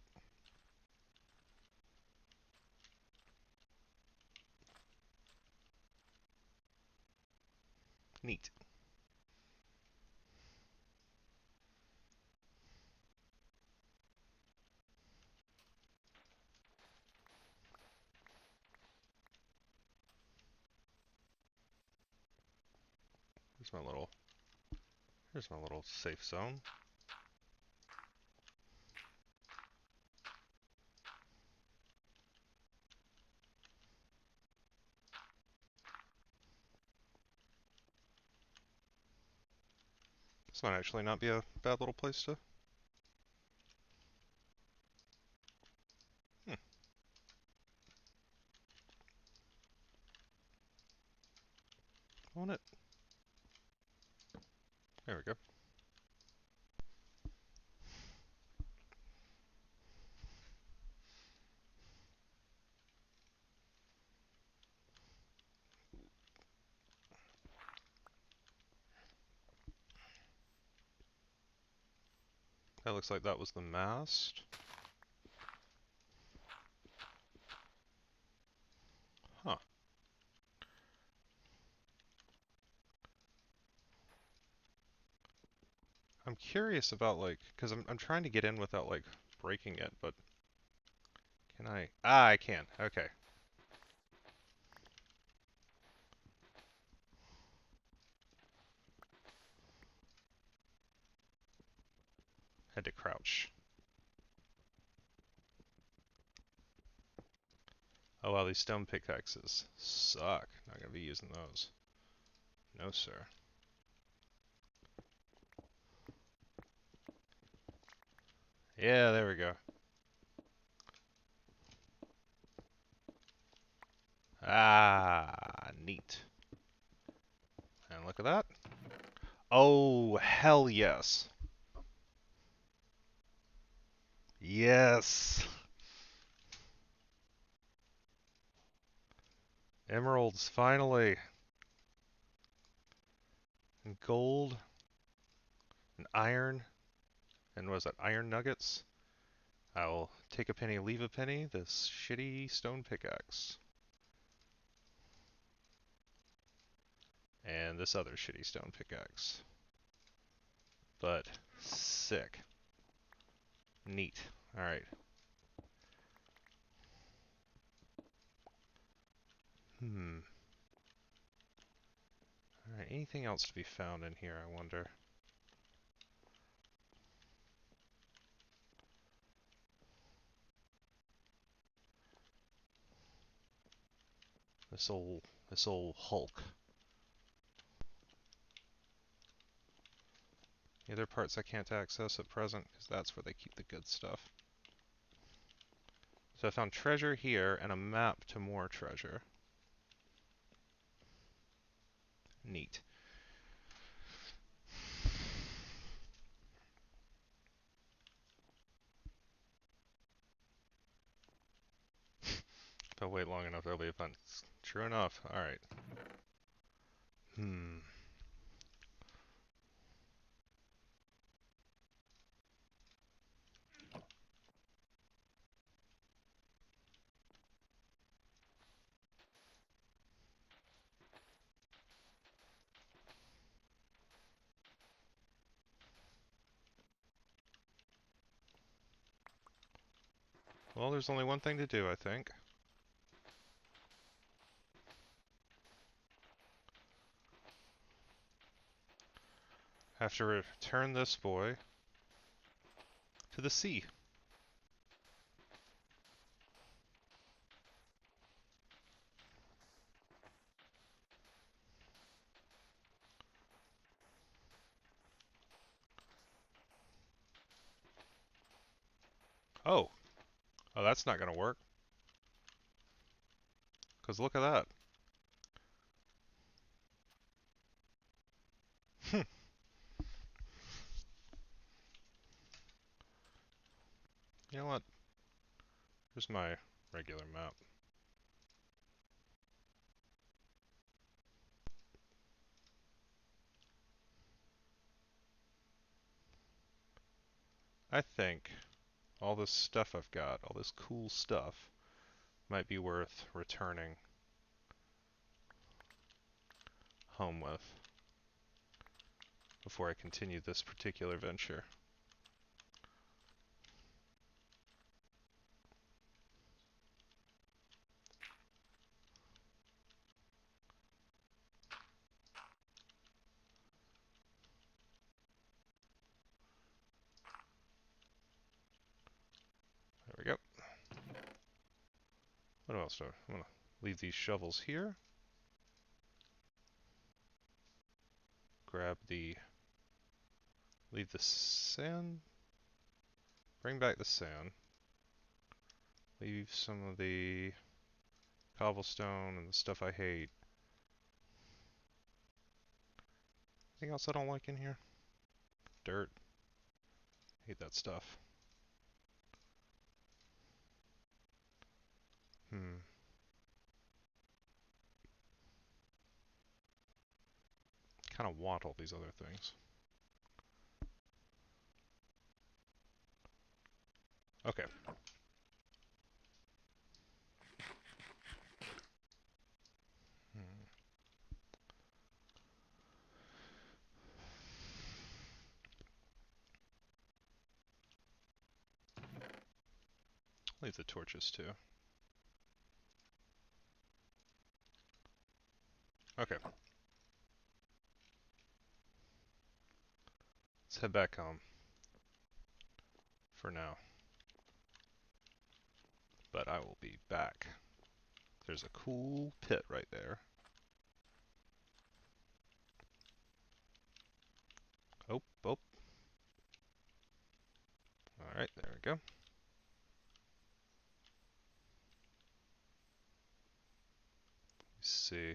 Neat. Here's my little safe zone. This might actually not be a bad little place to... Hmm. Own it. There we go. That looks like that was the mast. Huh. I'm curious about like, because I'm trying to get in without like breaking it, but can I? Ah, I can. Okay. Had to crouch. Oh wow, these stone pickaxes suck. Not gonna be using those. No sir. Yeah, there we go. Ah, neat. Look at that. Oh, hell yes. Yes. Emeralds, finally. And gold. And iron. And what was that? Iron nuggets. I'll take a penny, leave a penny. This shitty stone pickaxe. And this other shitty stone pickaxe. But sick. Neat. Alright. Alright, anything else to be found in here, I wonder? This old Hulk. The other parts I can't access at present, because that's where they keep the good stuff. So I found treasure here, and a map to more treasure. Neat. If I wait long enough, there'll be a fun. True enough. Alright. Well, there's only one thing to do, I think. Have to return this boy to the sea. Oh. Oh, that's not gonna work. Because look at that. You know what? Here's my regular map. I think all this stuff I've got, all this cool stuff, might be worth returning home with before I continue this particular venture. There we go. What else do I'm gonna leave these shovels here. Leave the sand. Bring back the sand. Leave some of the cobblestone and the stuff I hate. Anything else I don't like in here? Dirt. Hate that stuff. Kind of want all these other things. Okay. Leave the torches too. Okay. Let's head back home. For now. But I will be back. There's a cool pit right there. Oh, oh. Alright, there we go. Let's see.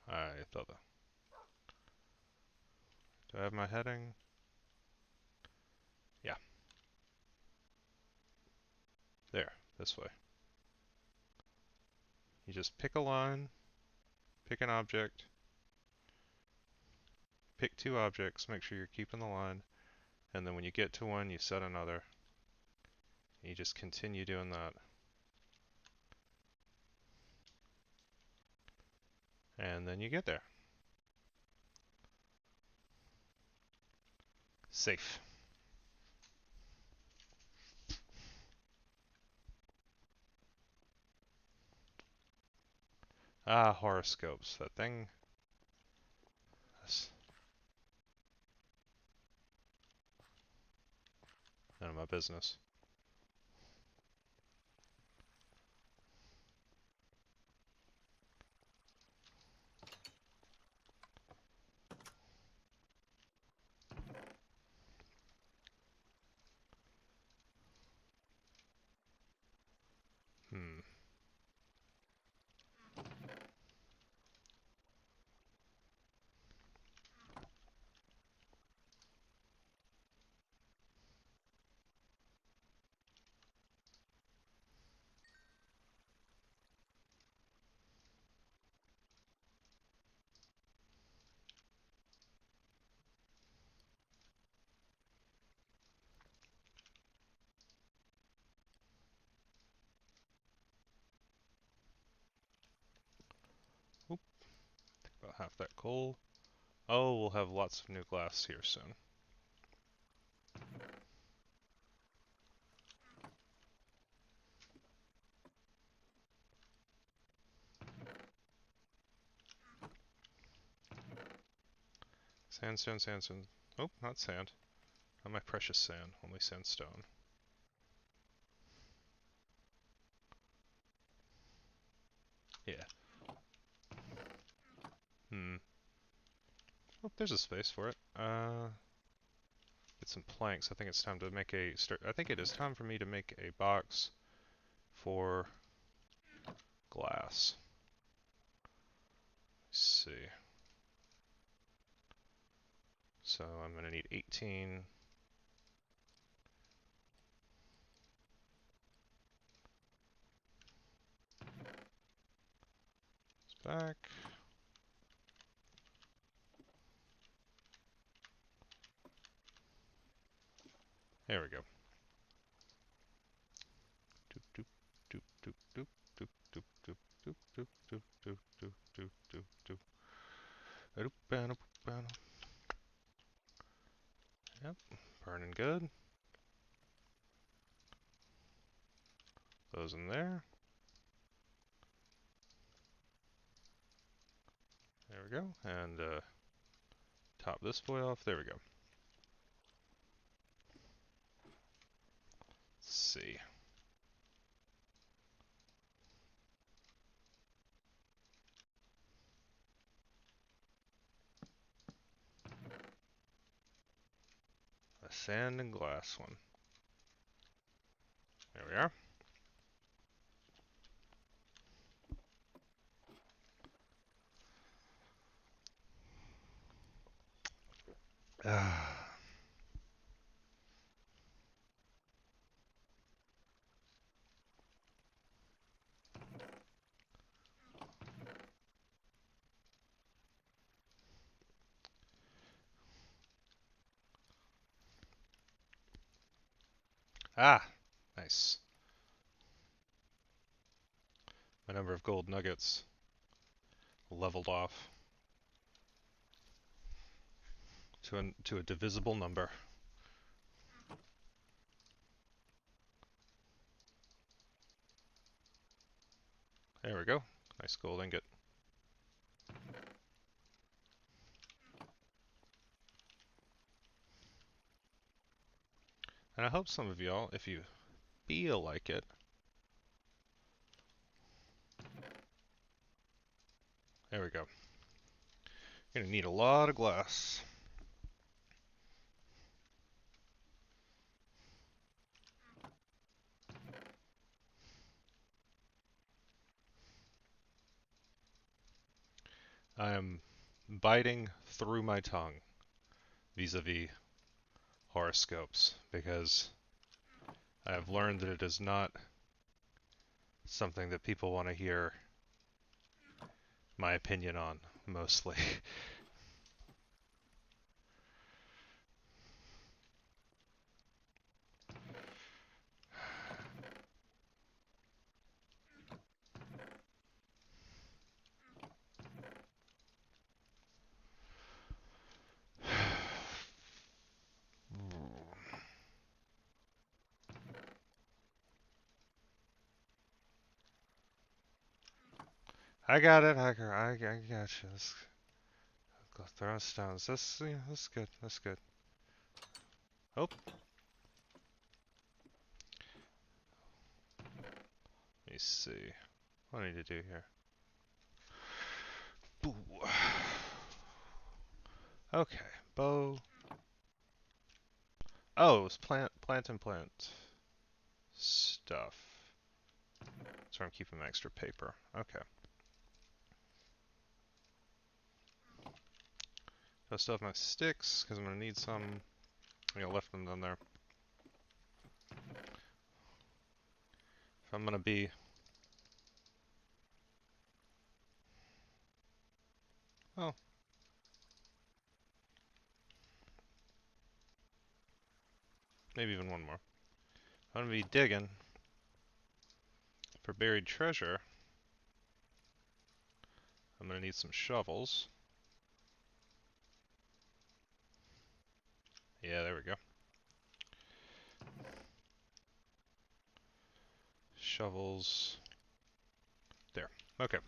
I thought that. Do I have my heading? Yeah. There, this way. You just pick a line, pick an object, pick two objects, make sure you're keeping the line, and then when you get to one, you set another. You just continue doing that. And then you get there. Safe. Ah, horoscopes. That thing. That's none of my business. Hmm. Oop. About half that coal. Oh, we'll have lots of new glass here soon. Sandstone, sandstone. Oh, not sand. Not my precious sand. Only sandstone. Yeah. Hmm. Oh, there's a space for it. Get some planks. I think it's time to make a start. I think it is time for me to make a box for glass. Let's see. So I'm gonna need 18. It's back. There we go. Doop doop doop doop doop doop doop doop doop doop doop doop doop doop doop doop. Doop doop doop. Yep, burning good. Those in there. There we go. And top this boy off. There we go. Let's see. A sand and glass one. There we are. Ah, nice. My number of gold nuggets leveled off to a divisible number. There we go. Nice gold ingot. And I hope some of y'all, if you feel like it, there we go. You're gonna need a lot of glass. I am biting through my tongue vis-a-vis horoscopes because I have learned that it is not something that people want to hear my opinion on, mostly. I got it, Hacker. I got you. Let's go throwing stones. That's good. That's good. Oh, let me see. What do I need to do here? Boo. Okay, bow. Oh, it's plant and plant stuff. So I'm keeping my extra paper. Okay. I still have my sticks because I'm gonna need some. I left them down there. If I'm gonna be oh, maybe even one more. I'm gonna be digging for buried treasure. I'm gonna need some shovels. Yeah, there we go. Shovels. There. Okay.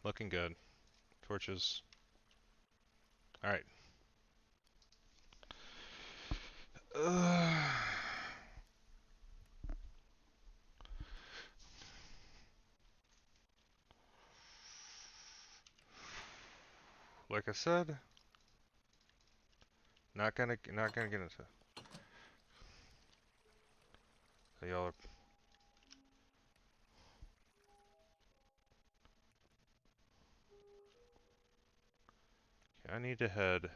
Looking good. Torches. Alright. Like I said, not gonna get into. So y'all are. Okay, I need to head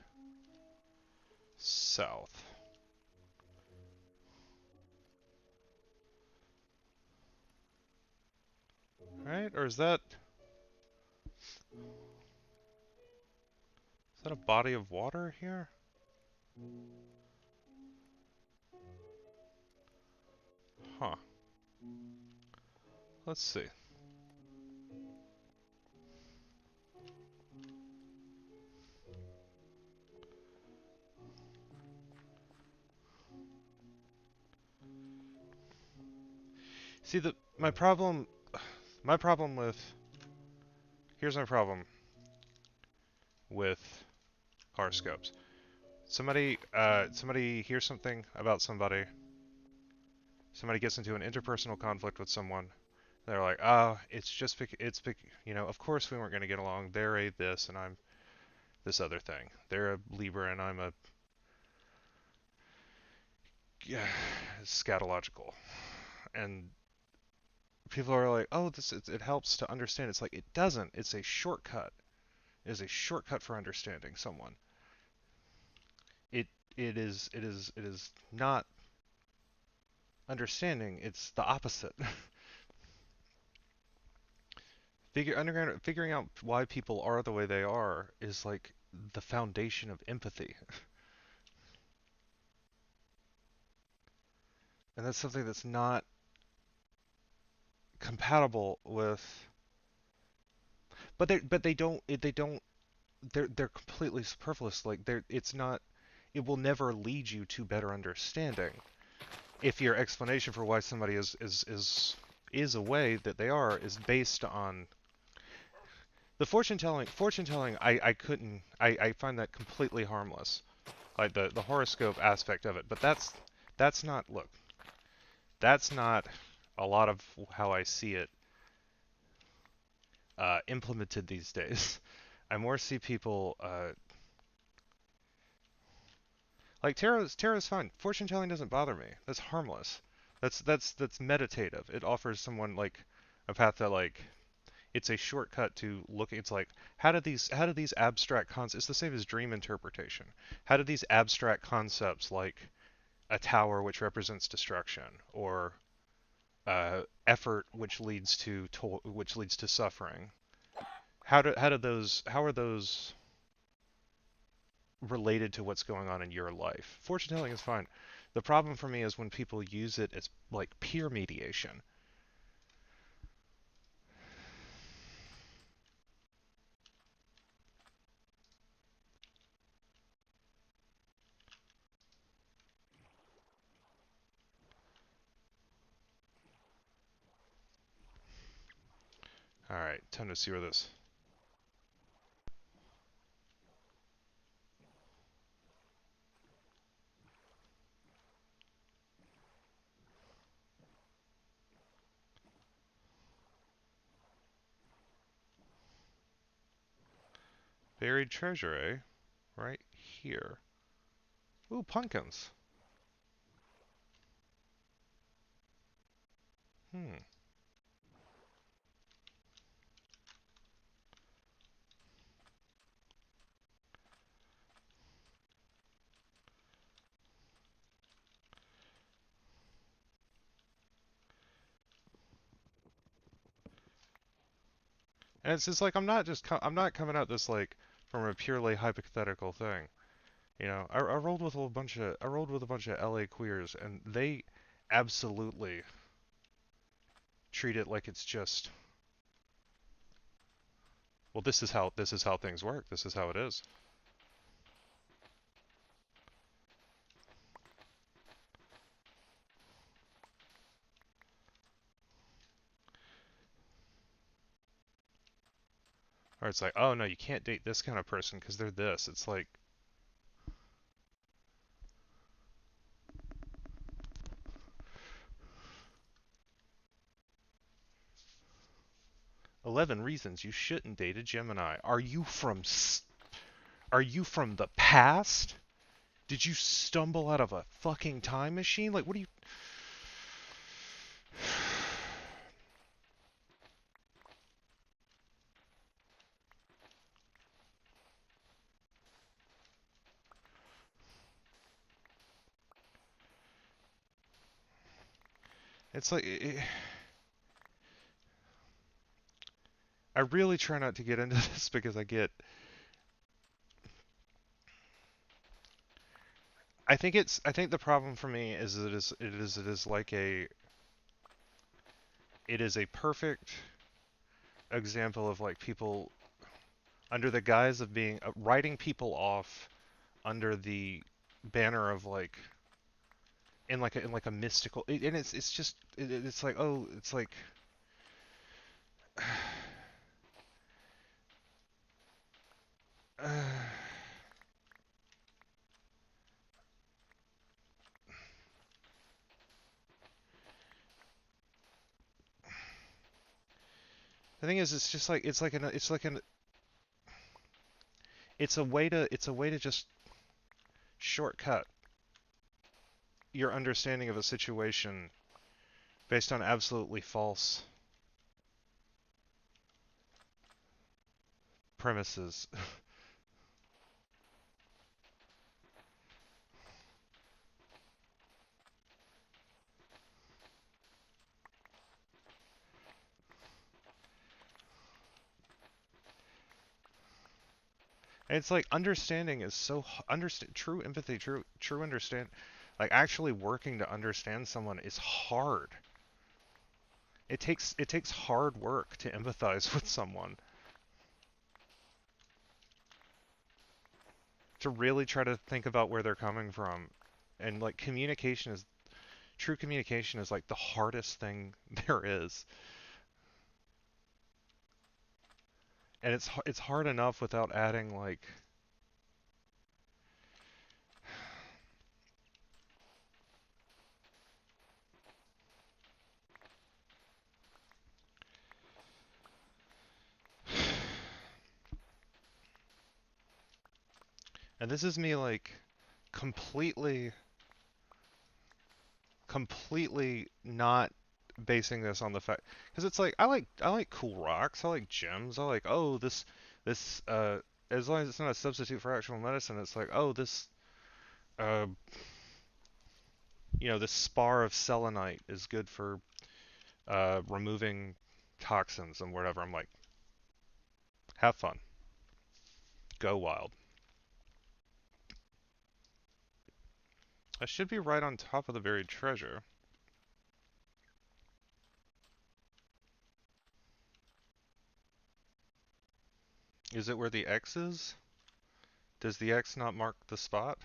south. Right? Or is that a body of water here? Huh. Let's see. See the my problem with here's my problem with horoscopes. Somebody hears something about somebody. Somebody gets into an interpersonal conflict with someone. They're like, "Oh, it's just of course we weren't going to get along. They're a this and I'm this other thing. They're a Libra and I'm a scatological." And people are like, "Oh, it helps to understand." It's like it doesn't. It's a shortcut. It is a shortcut for understanding someone. It it is not understanding. It's the opposite. Figuring out why people are the way they are is like the foundation of empathy. And that's something that's not compatible with but they don't they're completely superfluous. Like it's not, it will never lead you to better understanding if your explanation for why somebody is a way that they are is based on the fortune telling. I couldn't I find that completely harmless, like the horoscope aspect of it. But that's not, look, that's not a lot of how I see it implemented these days. I more see people like tarot's fine. Fortune telling doesn't bother me. That's harmless. That's meditative. It offers someone like a path that like It's a shortcut to look. It's like how do these abstract concepts? It's the same as dream interpretation. How do these abstract concepts like a tower which represents destruction or effort which leads to suffering? How are those related to what's going on in your life? Fortune telling is fine. The problem for me is when people use it as like peer mediation. All right, time to see where this. Buried treasure, eh? Right here. Ooh, pumpkins. Hmm. And it's just like I'm not coming at this like from a purely hypothetical thing. You know, I rolled with a bunch of LA queers, and they absolutely treat it like it's just, well, this is how things work. This is how it is. 'Or it's like, oh no, you can't date this kind of person because they're this. It's like 11 reasons you shouldn't date a Gemini. Are you from the past? Did you stumble out of a fucking time machine? Like, what do you? It's like I really try not to get into this because I think the problem for me is that it is a perfect example of like people under the guise of being writing people off under the banner of like in like a mystical and it's just it's like, oh, it's like the thing is it's just like it's a way to just shortcut your understanding of a situation based on absolutely false premises. And it's like understanding is so understand true empathy, true understand, like actually working to understand someone is hard. It takes hard work to empathize with someone, to really try to think about where they're coming from. And like true communication is like the hardest thing there is. And it's hard enough without adding like, and this is me like completely not basing this on the fact because it's like I like cool rocks, I like gems, I like oh this as long as it's not a substitute for actual medicine, it's like oh this uh this spar of selenite is good for removing toxins and whatever. I'm like, have fun, go wild. I should be right on top of the buried treasure. Is it where the X is? Does the X not mark the spot?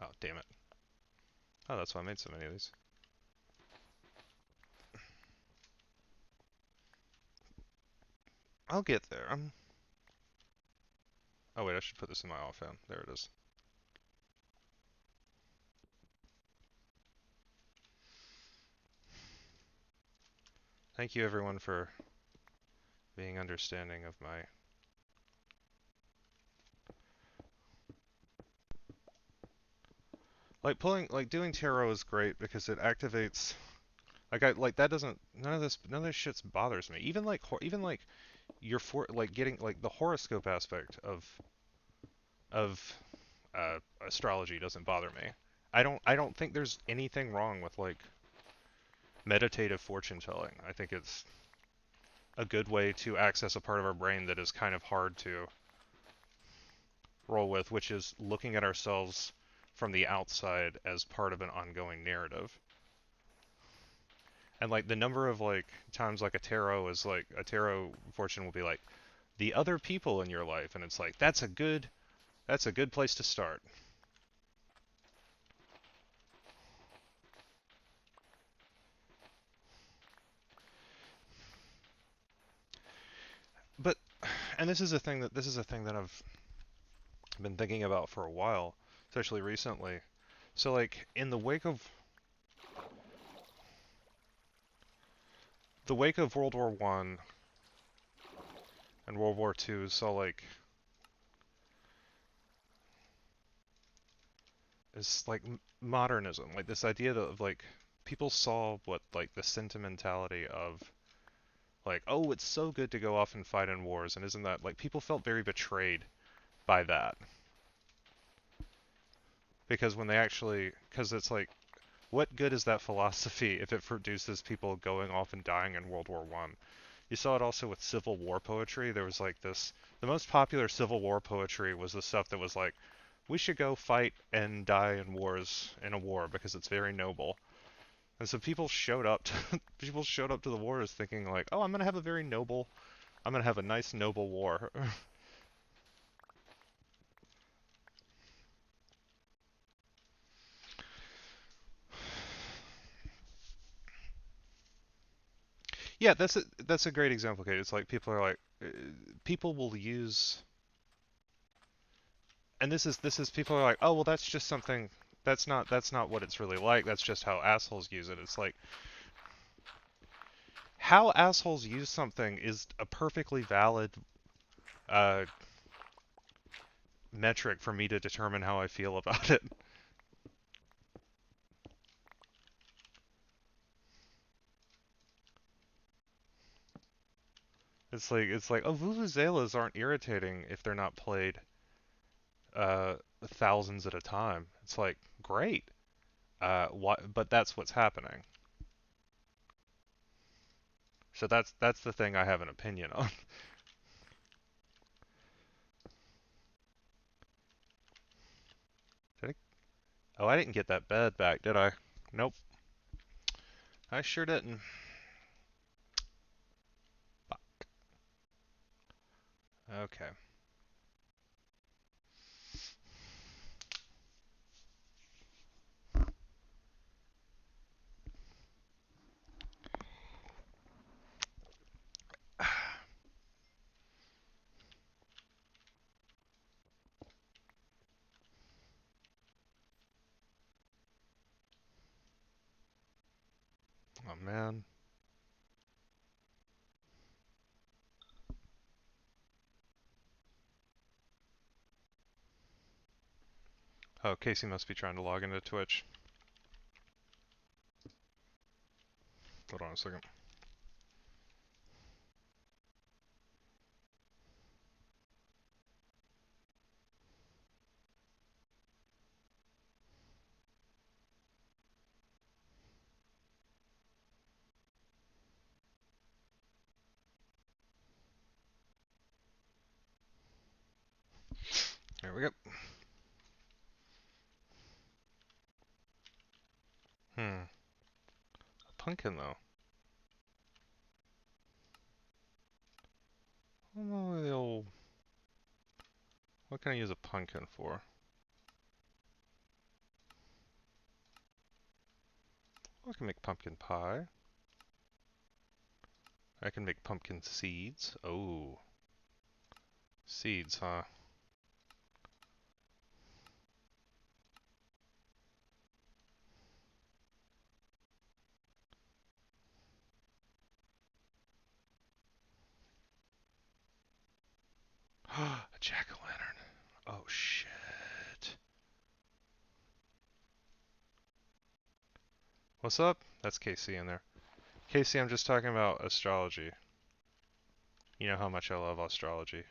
Oh, damn it. Oh, that's why I made so many of these. I'll get there. Oh wait, I should put this in my offhand. There it is. Thank you everyone for being understanding of my... like doing tarot is great because it activates... like that doesn't... none of this shit bothers me. Even like like getting, like the horoscope aspect of astrology doesn't bother me. I don't think there's anything wrong with like meditative fortune telling. I think it's a good way to access a part of our brain that is kind of hard to roll with, which is looking at ourselves from the outside as part of an ongoing narrative. And like the number of like times like a tarot fortune will be like the other people in your life, and it's like that's a good place to start. But and this is a thing that I've been thinking about for a while, especially recently. So like in the wake of World War One and World War Two, so like it's like modernism, like this idea of like people saw what like the sentimentality of like oh it's so good to go off and fight in wars, and isn't that like people felt very betrayed by that because when they actually because it's like what good is that philosophy if it produces people going off and dying in World War One? You saw it also with Civil War poetry. There was like this, the most popular Civil War poetry was the stuff that was like, we should go fight and die in wars in a war because it's very noble. And so people showed up to, people showed up to the wars thinking like, oh, I'm gonna have a nice noble war. Yeah, that's a great example, Kate. It's like people are like, people will use, and this is people are like, oh well, that's just something. That's not what it's really like. That's just how assholes use it. It's like how assholes use something is a perfectly valid uh, metric for me to determine how I feel about it. It's like oh vuvuzelas aren't irritating if they're not played uh, thousands at a time. It's like great, what? But that's what's happening. So that's the thing I have an opinion on. Did I, oh, I didn't get that bed back, did I? Nope, I sure didn't. Okay. Oh man. Oh, Casey must be trying to log into Twitch. Hold on a second. There we go. Hmm. A pumpkin, though. Oh, the old... What can I use a pumpkin for? I can make pumpkin pie. I can make pumpkin seeds. Oh. Seeds, huh? A jack-o'-lantern. Oh, shit. What's up? That's Casey in there. Casey, I'm just talking about astrology. You know how much I love astrology.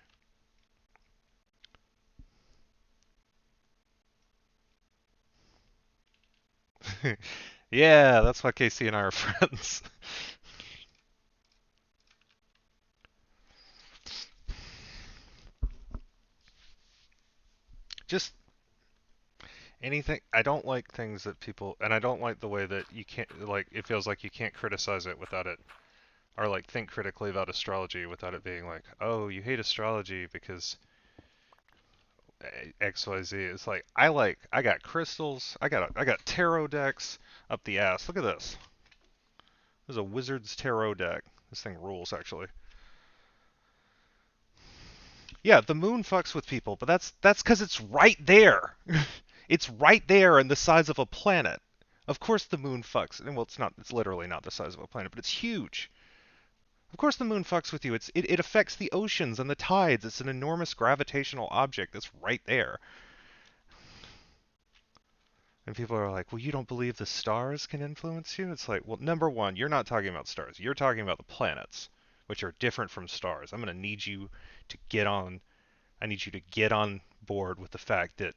Yeah, that's why Casey and I are friends. Just anything. I don't like things that people, and I don't like the way that you can't, like, it feels like you can't criticize it without it, or like think critically about astrology without it being like, oh, you hate astrology because XYZ. It's I got crystals, I got tarot decks up the ass. Look at this. This is a wizard's tarot deck. This thing rules, actually. Yeah, the moon fucks with people, but that's because it's right there. It's right there and the size of a planet. Of course the moon fucks. And well, it's not. It's literally not the size of a planet, but it's huge. Of course the moon fucks with you. It affects the oceans and the tides. It's an enormous gravitational object that's right there. And people are like, well, you don't believe the stars can influence you? It's like, well, number one, you're not talking about stars. You're talking about the planets, which are different from stars. I'm going to need you to get on I need you to get on board with the fact that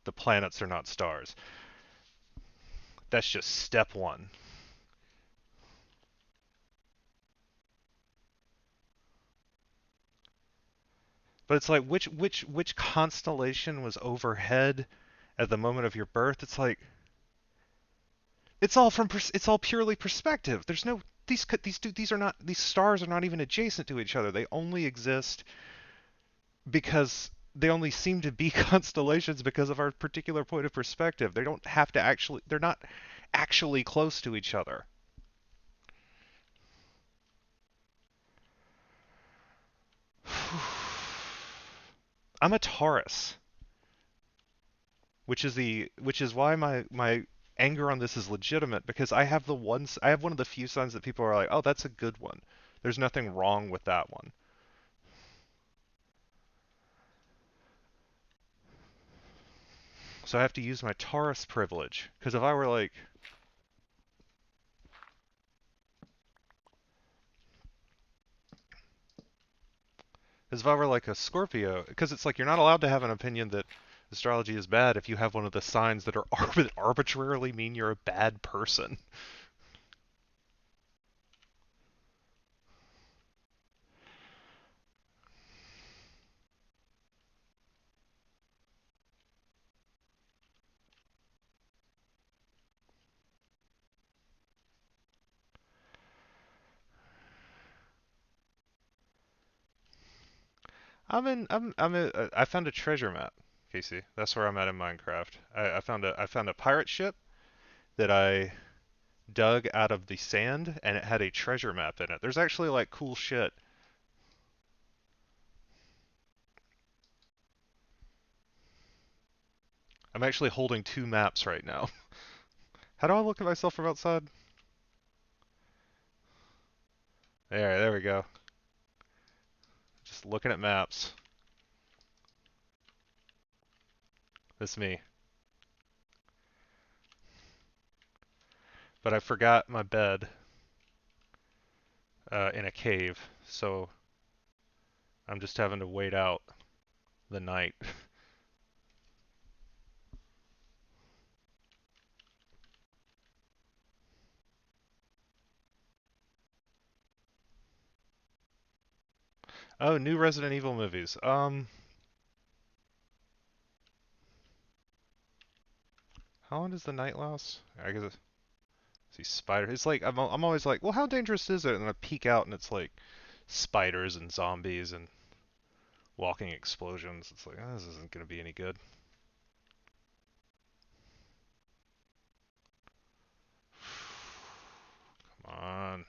the planets are not stars. That's just step one. But it's like which constellation was overhead at the moment of your birth? It's like it's all purely perspective. There's no these stars are not even adjacent to each other. They only exist because they only seem to be constellations because of our particular point of perspective. They don't have to actually they're not actually close to each other. I'm a Taurus, which is why my anger on this is legitimate because I have one of the few signs that people are like, "Oh, that's a good one." There's nothing wrong with that one. So I have to use my Taurus privilege because if I were like as if I were like a Scorpio, because it's like you're not allowed to have an opinion that astrology is bad if you have one of the signs that are arbitrarily mean you're a bad person. I found a treasure map, Casey. That's where I'm at in Minecraft. I found a pirate ship that I dug out of the sand and it had a treasure map in it. There's actually like cool shit. I'm actually holding two maps right now. How do I look at myself from outside? There we go. Just looking at maps. That's me. but I forgot my bed in a cave, so I'm just having to wait out the night. Oh, new Resident Evil movies. How long does the night last? I guess see spider. It's like I'm always like, well, how dangerous is it? And then I peek out and it's like spiders and zombies and walking explosions. It's like, oh, this isn't gonna be any good. Come on.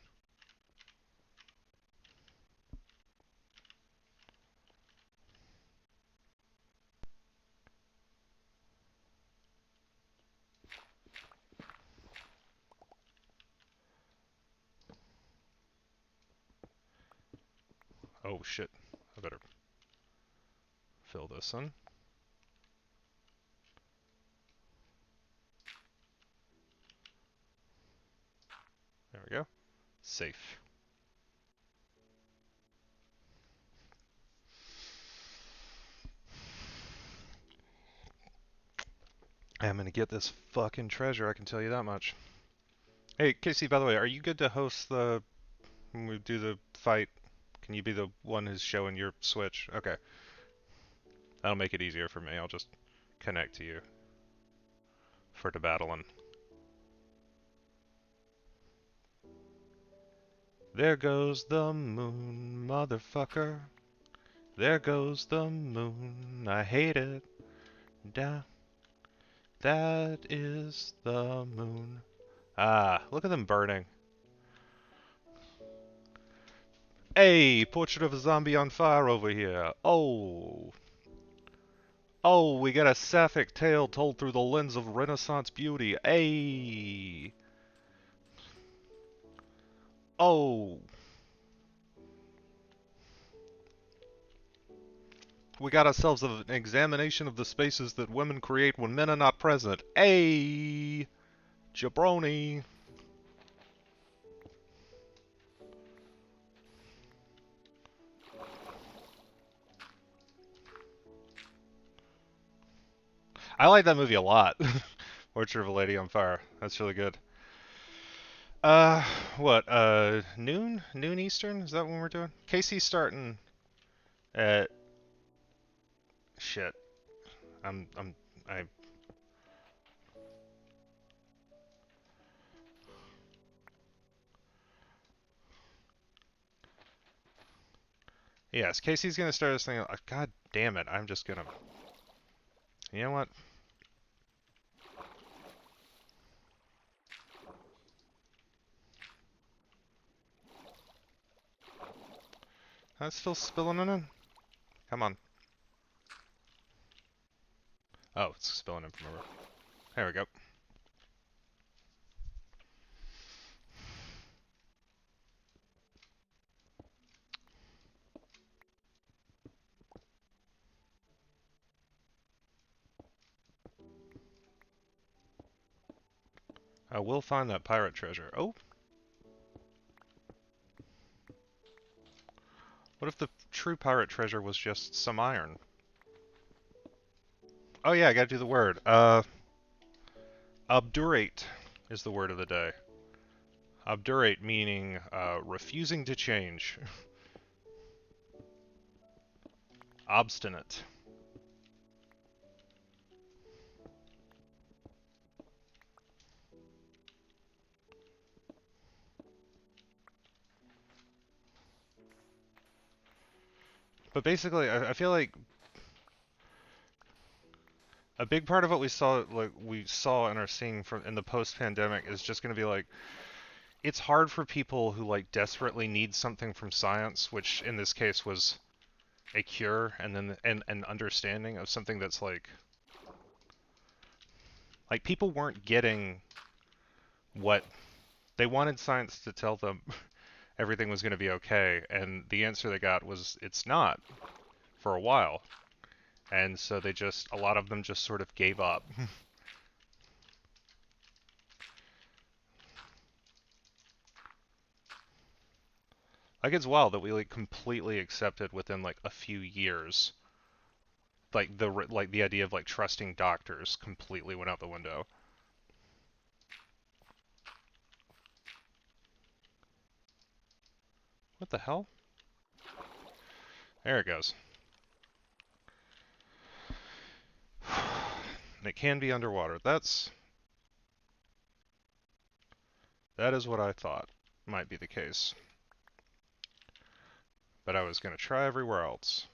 Oh shit. I better fill this in. There we go. Safe. I'm gonna get this fucking treasure, I can tell you that much. Hey, Casey, by the way, are you good to host when we do the fight? Can you be the one who's showing your Switch? Okay. That'll make it easier for me. I'll just connect to you for the battling. There goes the moon, motherfucker. There goes the moon. I hate it. Da. That is the moon. Ah, look at them burning. Hey, portrait of a zombie on fire over here. Oh. Oh, we got a sapphic tale told through the lens of Renaissance beauty. Hey. Oh. We got ourselves an examination of the spaces that women create when men are not present. Hey. Jabroni. I like that movie a lot. Portrait of a Lady on Fire. That's really good. Uh, what? Noon? Noon Eastern? Is that when we're doing? Casey's starting at shit. I. Yes, Casey's gonna start this thing. God damn it! I'm just gonna. You know what? That's still spilling in. Come on. Oh, it's spilling in from over. There we go. I will find that pirate treasure. Oh, what if the true pirate treasure was just some iron? Oh yeah, I gotta do the word. Obdurate is the word of the day. Obdurate meaning refusing to change. Obstinate. But basically, I feel like a big part of what we saw and are seeing from in the post-pandemic is just going to be like it's hard for people who like desperately need something from science, which in this case was a cure and then an understanding of something that's like people weren't getting what they wanted science to tell them everything was going to be okay, and the answer they got was it's not for a while. And so a lot of them just sort of gave up. Like, it's wild that we, like, completely accepted within, like, a few years. Like, the idea of, like, trusting doctors completely went out the window. What the hell? There it goes. It can be underwater. That is what I thought might be the case. But I was gonna try everywhere else.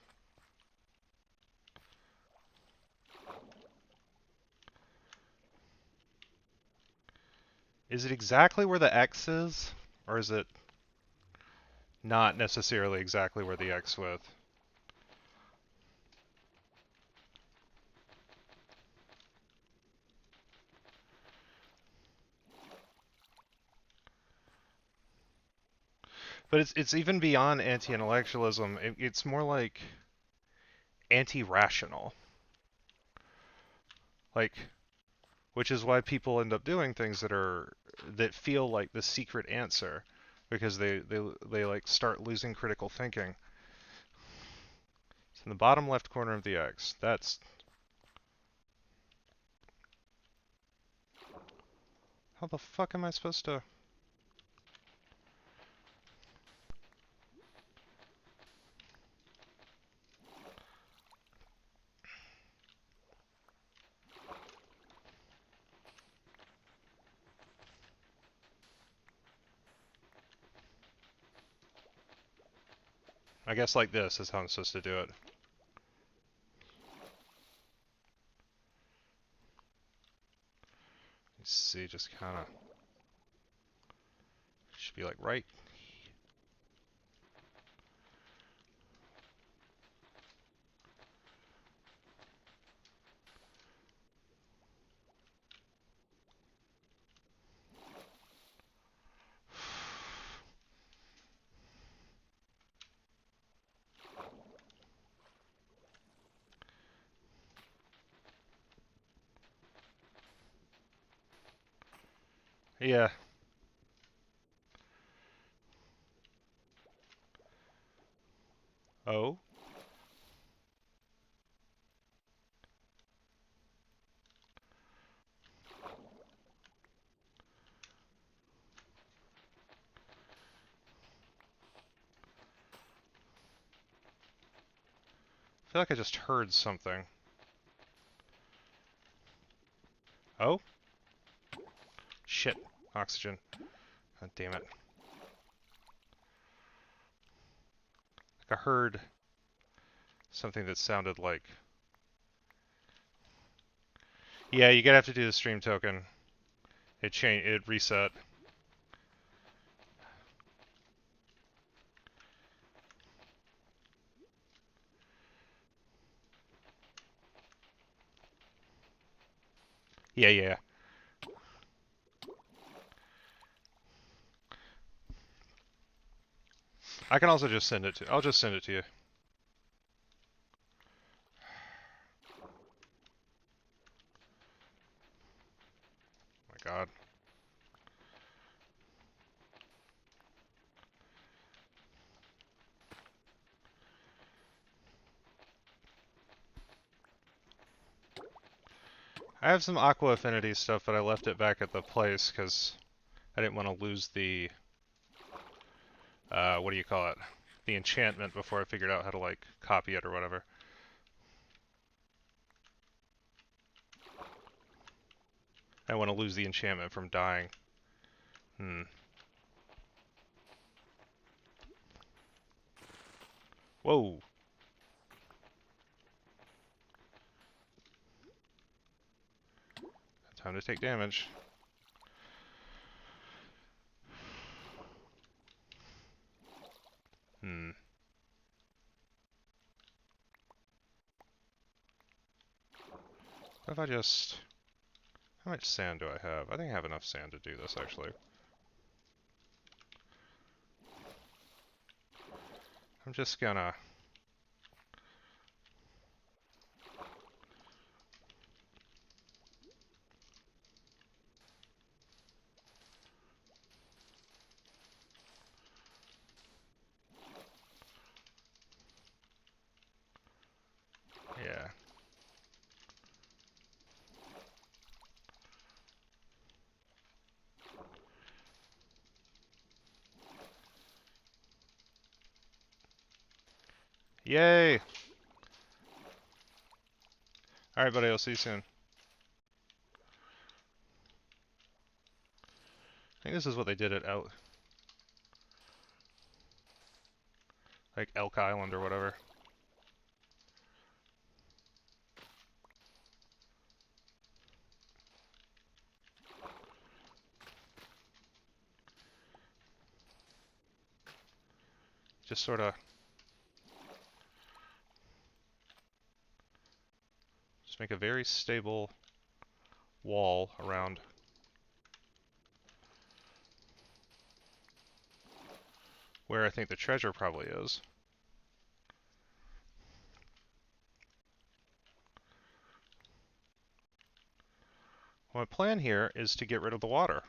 Is it exactly where the X is? Or is it not necessarily exactly where the X with? But it's even beyond anti-intellectualism. It's more like anti-rational. Like, which is why people end up doing things that feel like the secret answer, because they like start losing critical thinking. It's in the bottom left corner of the X. That's... How the fuck am I supposed to... I guess like this is how I'm supposed to do it. Let's see, just kind of... Should be like right... Yeah. Oh? I feel like I just heard something. Oh? Shit. Oxygen. God damn it. Like I heard something that sounded like... Yeah, you're gonna have to do the stream token. It reset. Yeah, yeah. I can also just send it to... I'll just send it to you. Oh my god. I have some Aqua Affinity stuff, but I left it back at the place because I didn't want to lose the... what do you call it? The enchantment before I figured out how to, like, copy it or whatever. I want to lose the enchantment from dying. Whoa. Time to take damage. What if I just... How much sand do I have? I think I have enough sand to do this, actually. I'm just gonna... Yay! Alright, buddy, I'll see you soon. I think this is what they did at like Elk Island or whatever. Just sort of just make a very stable wall around where I think the treasure probably is. My plan here is to get rid of the water.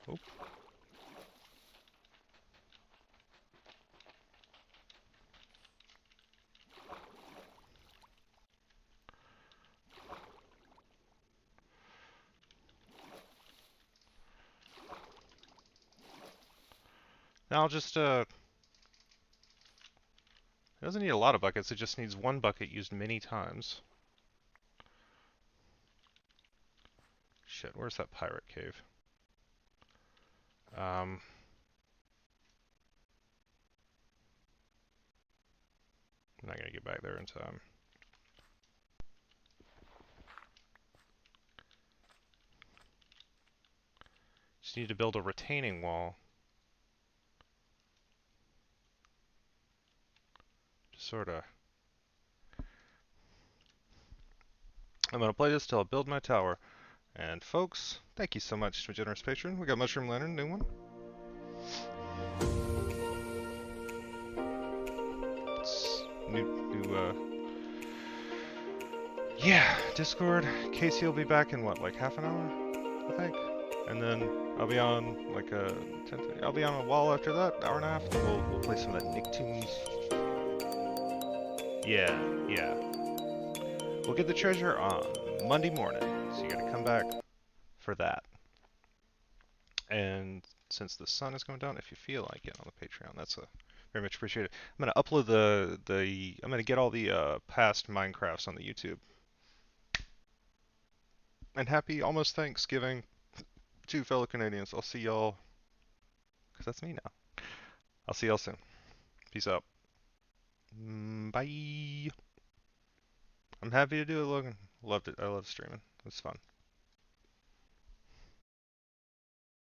Oop. Now I'll just, it doesn't need a lot of buckets, it just needs one bucket used many times. Shit, where's that pirate cave? I'm not gonna get back there in time. Just need to build a retaining wall. Just sorta. I'm gonna play this till I build my tower. And folks, thank you so much to a generous patron. We got Mushroom Lantern, new one. It's yeah, Discord. Casey will be back in what, like half an hour, I think? And then I'll be on like a I'll be on a wall after that, hour and a half. We'll play some of that Nicktoons. Yeah. We'll get the treasure on Monday morning, so you gotta come back for that. And since the sun is going down, if you feel like it on the Patreon, that's very much appreciated. I'm gonna upload I'm gonna get all the past Minecrafts on the YouTube. And happy almost Thanksgiving to fellow Canadians. I'll see y'all, because that's me now. I'll see y'all soon. Peace out. Bye. I'm happy to do it, Logan. Loved it. I love streaming. It's fun.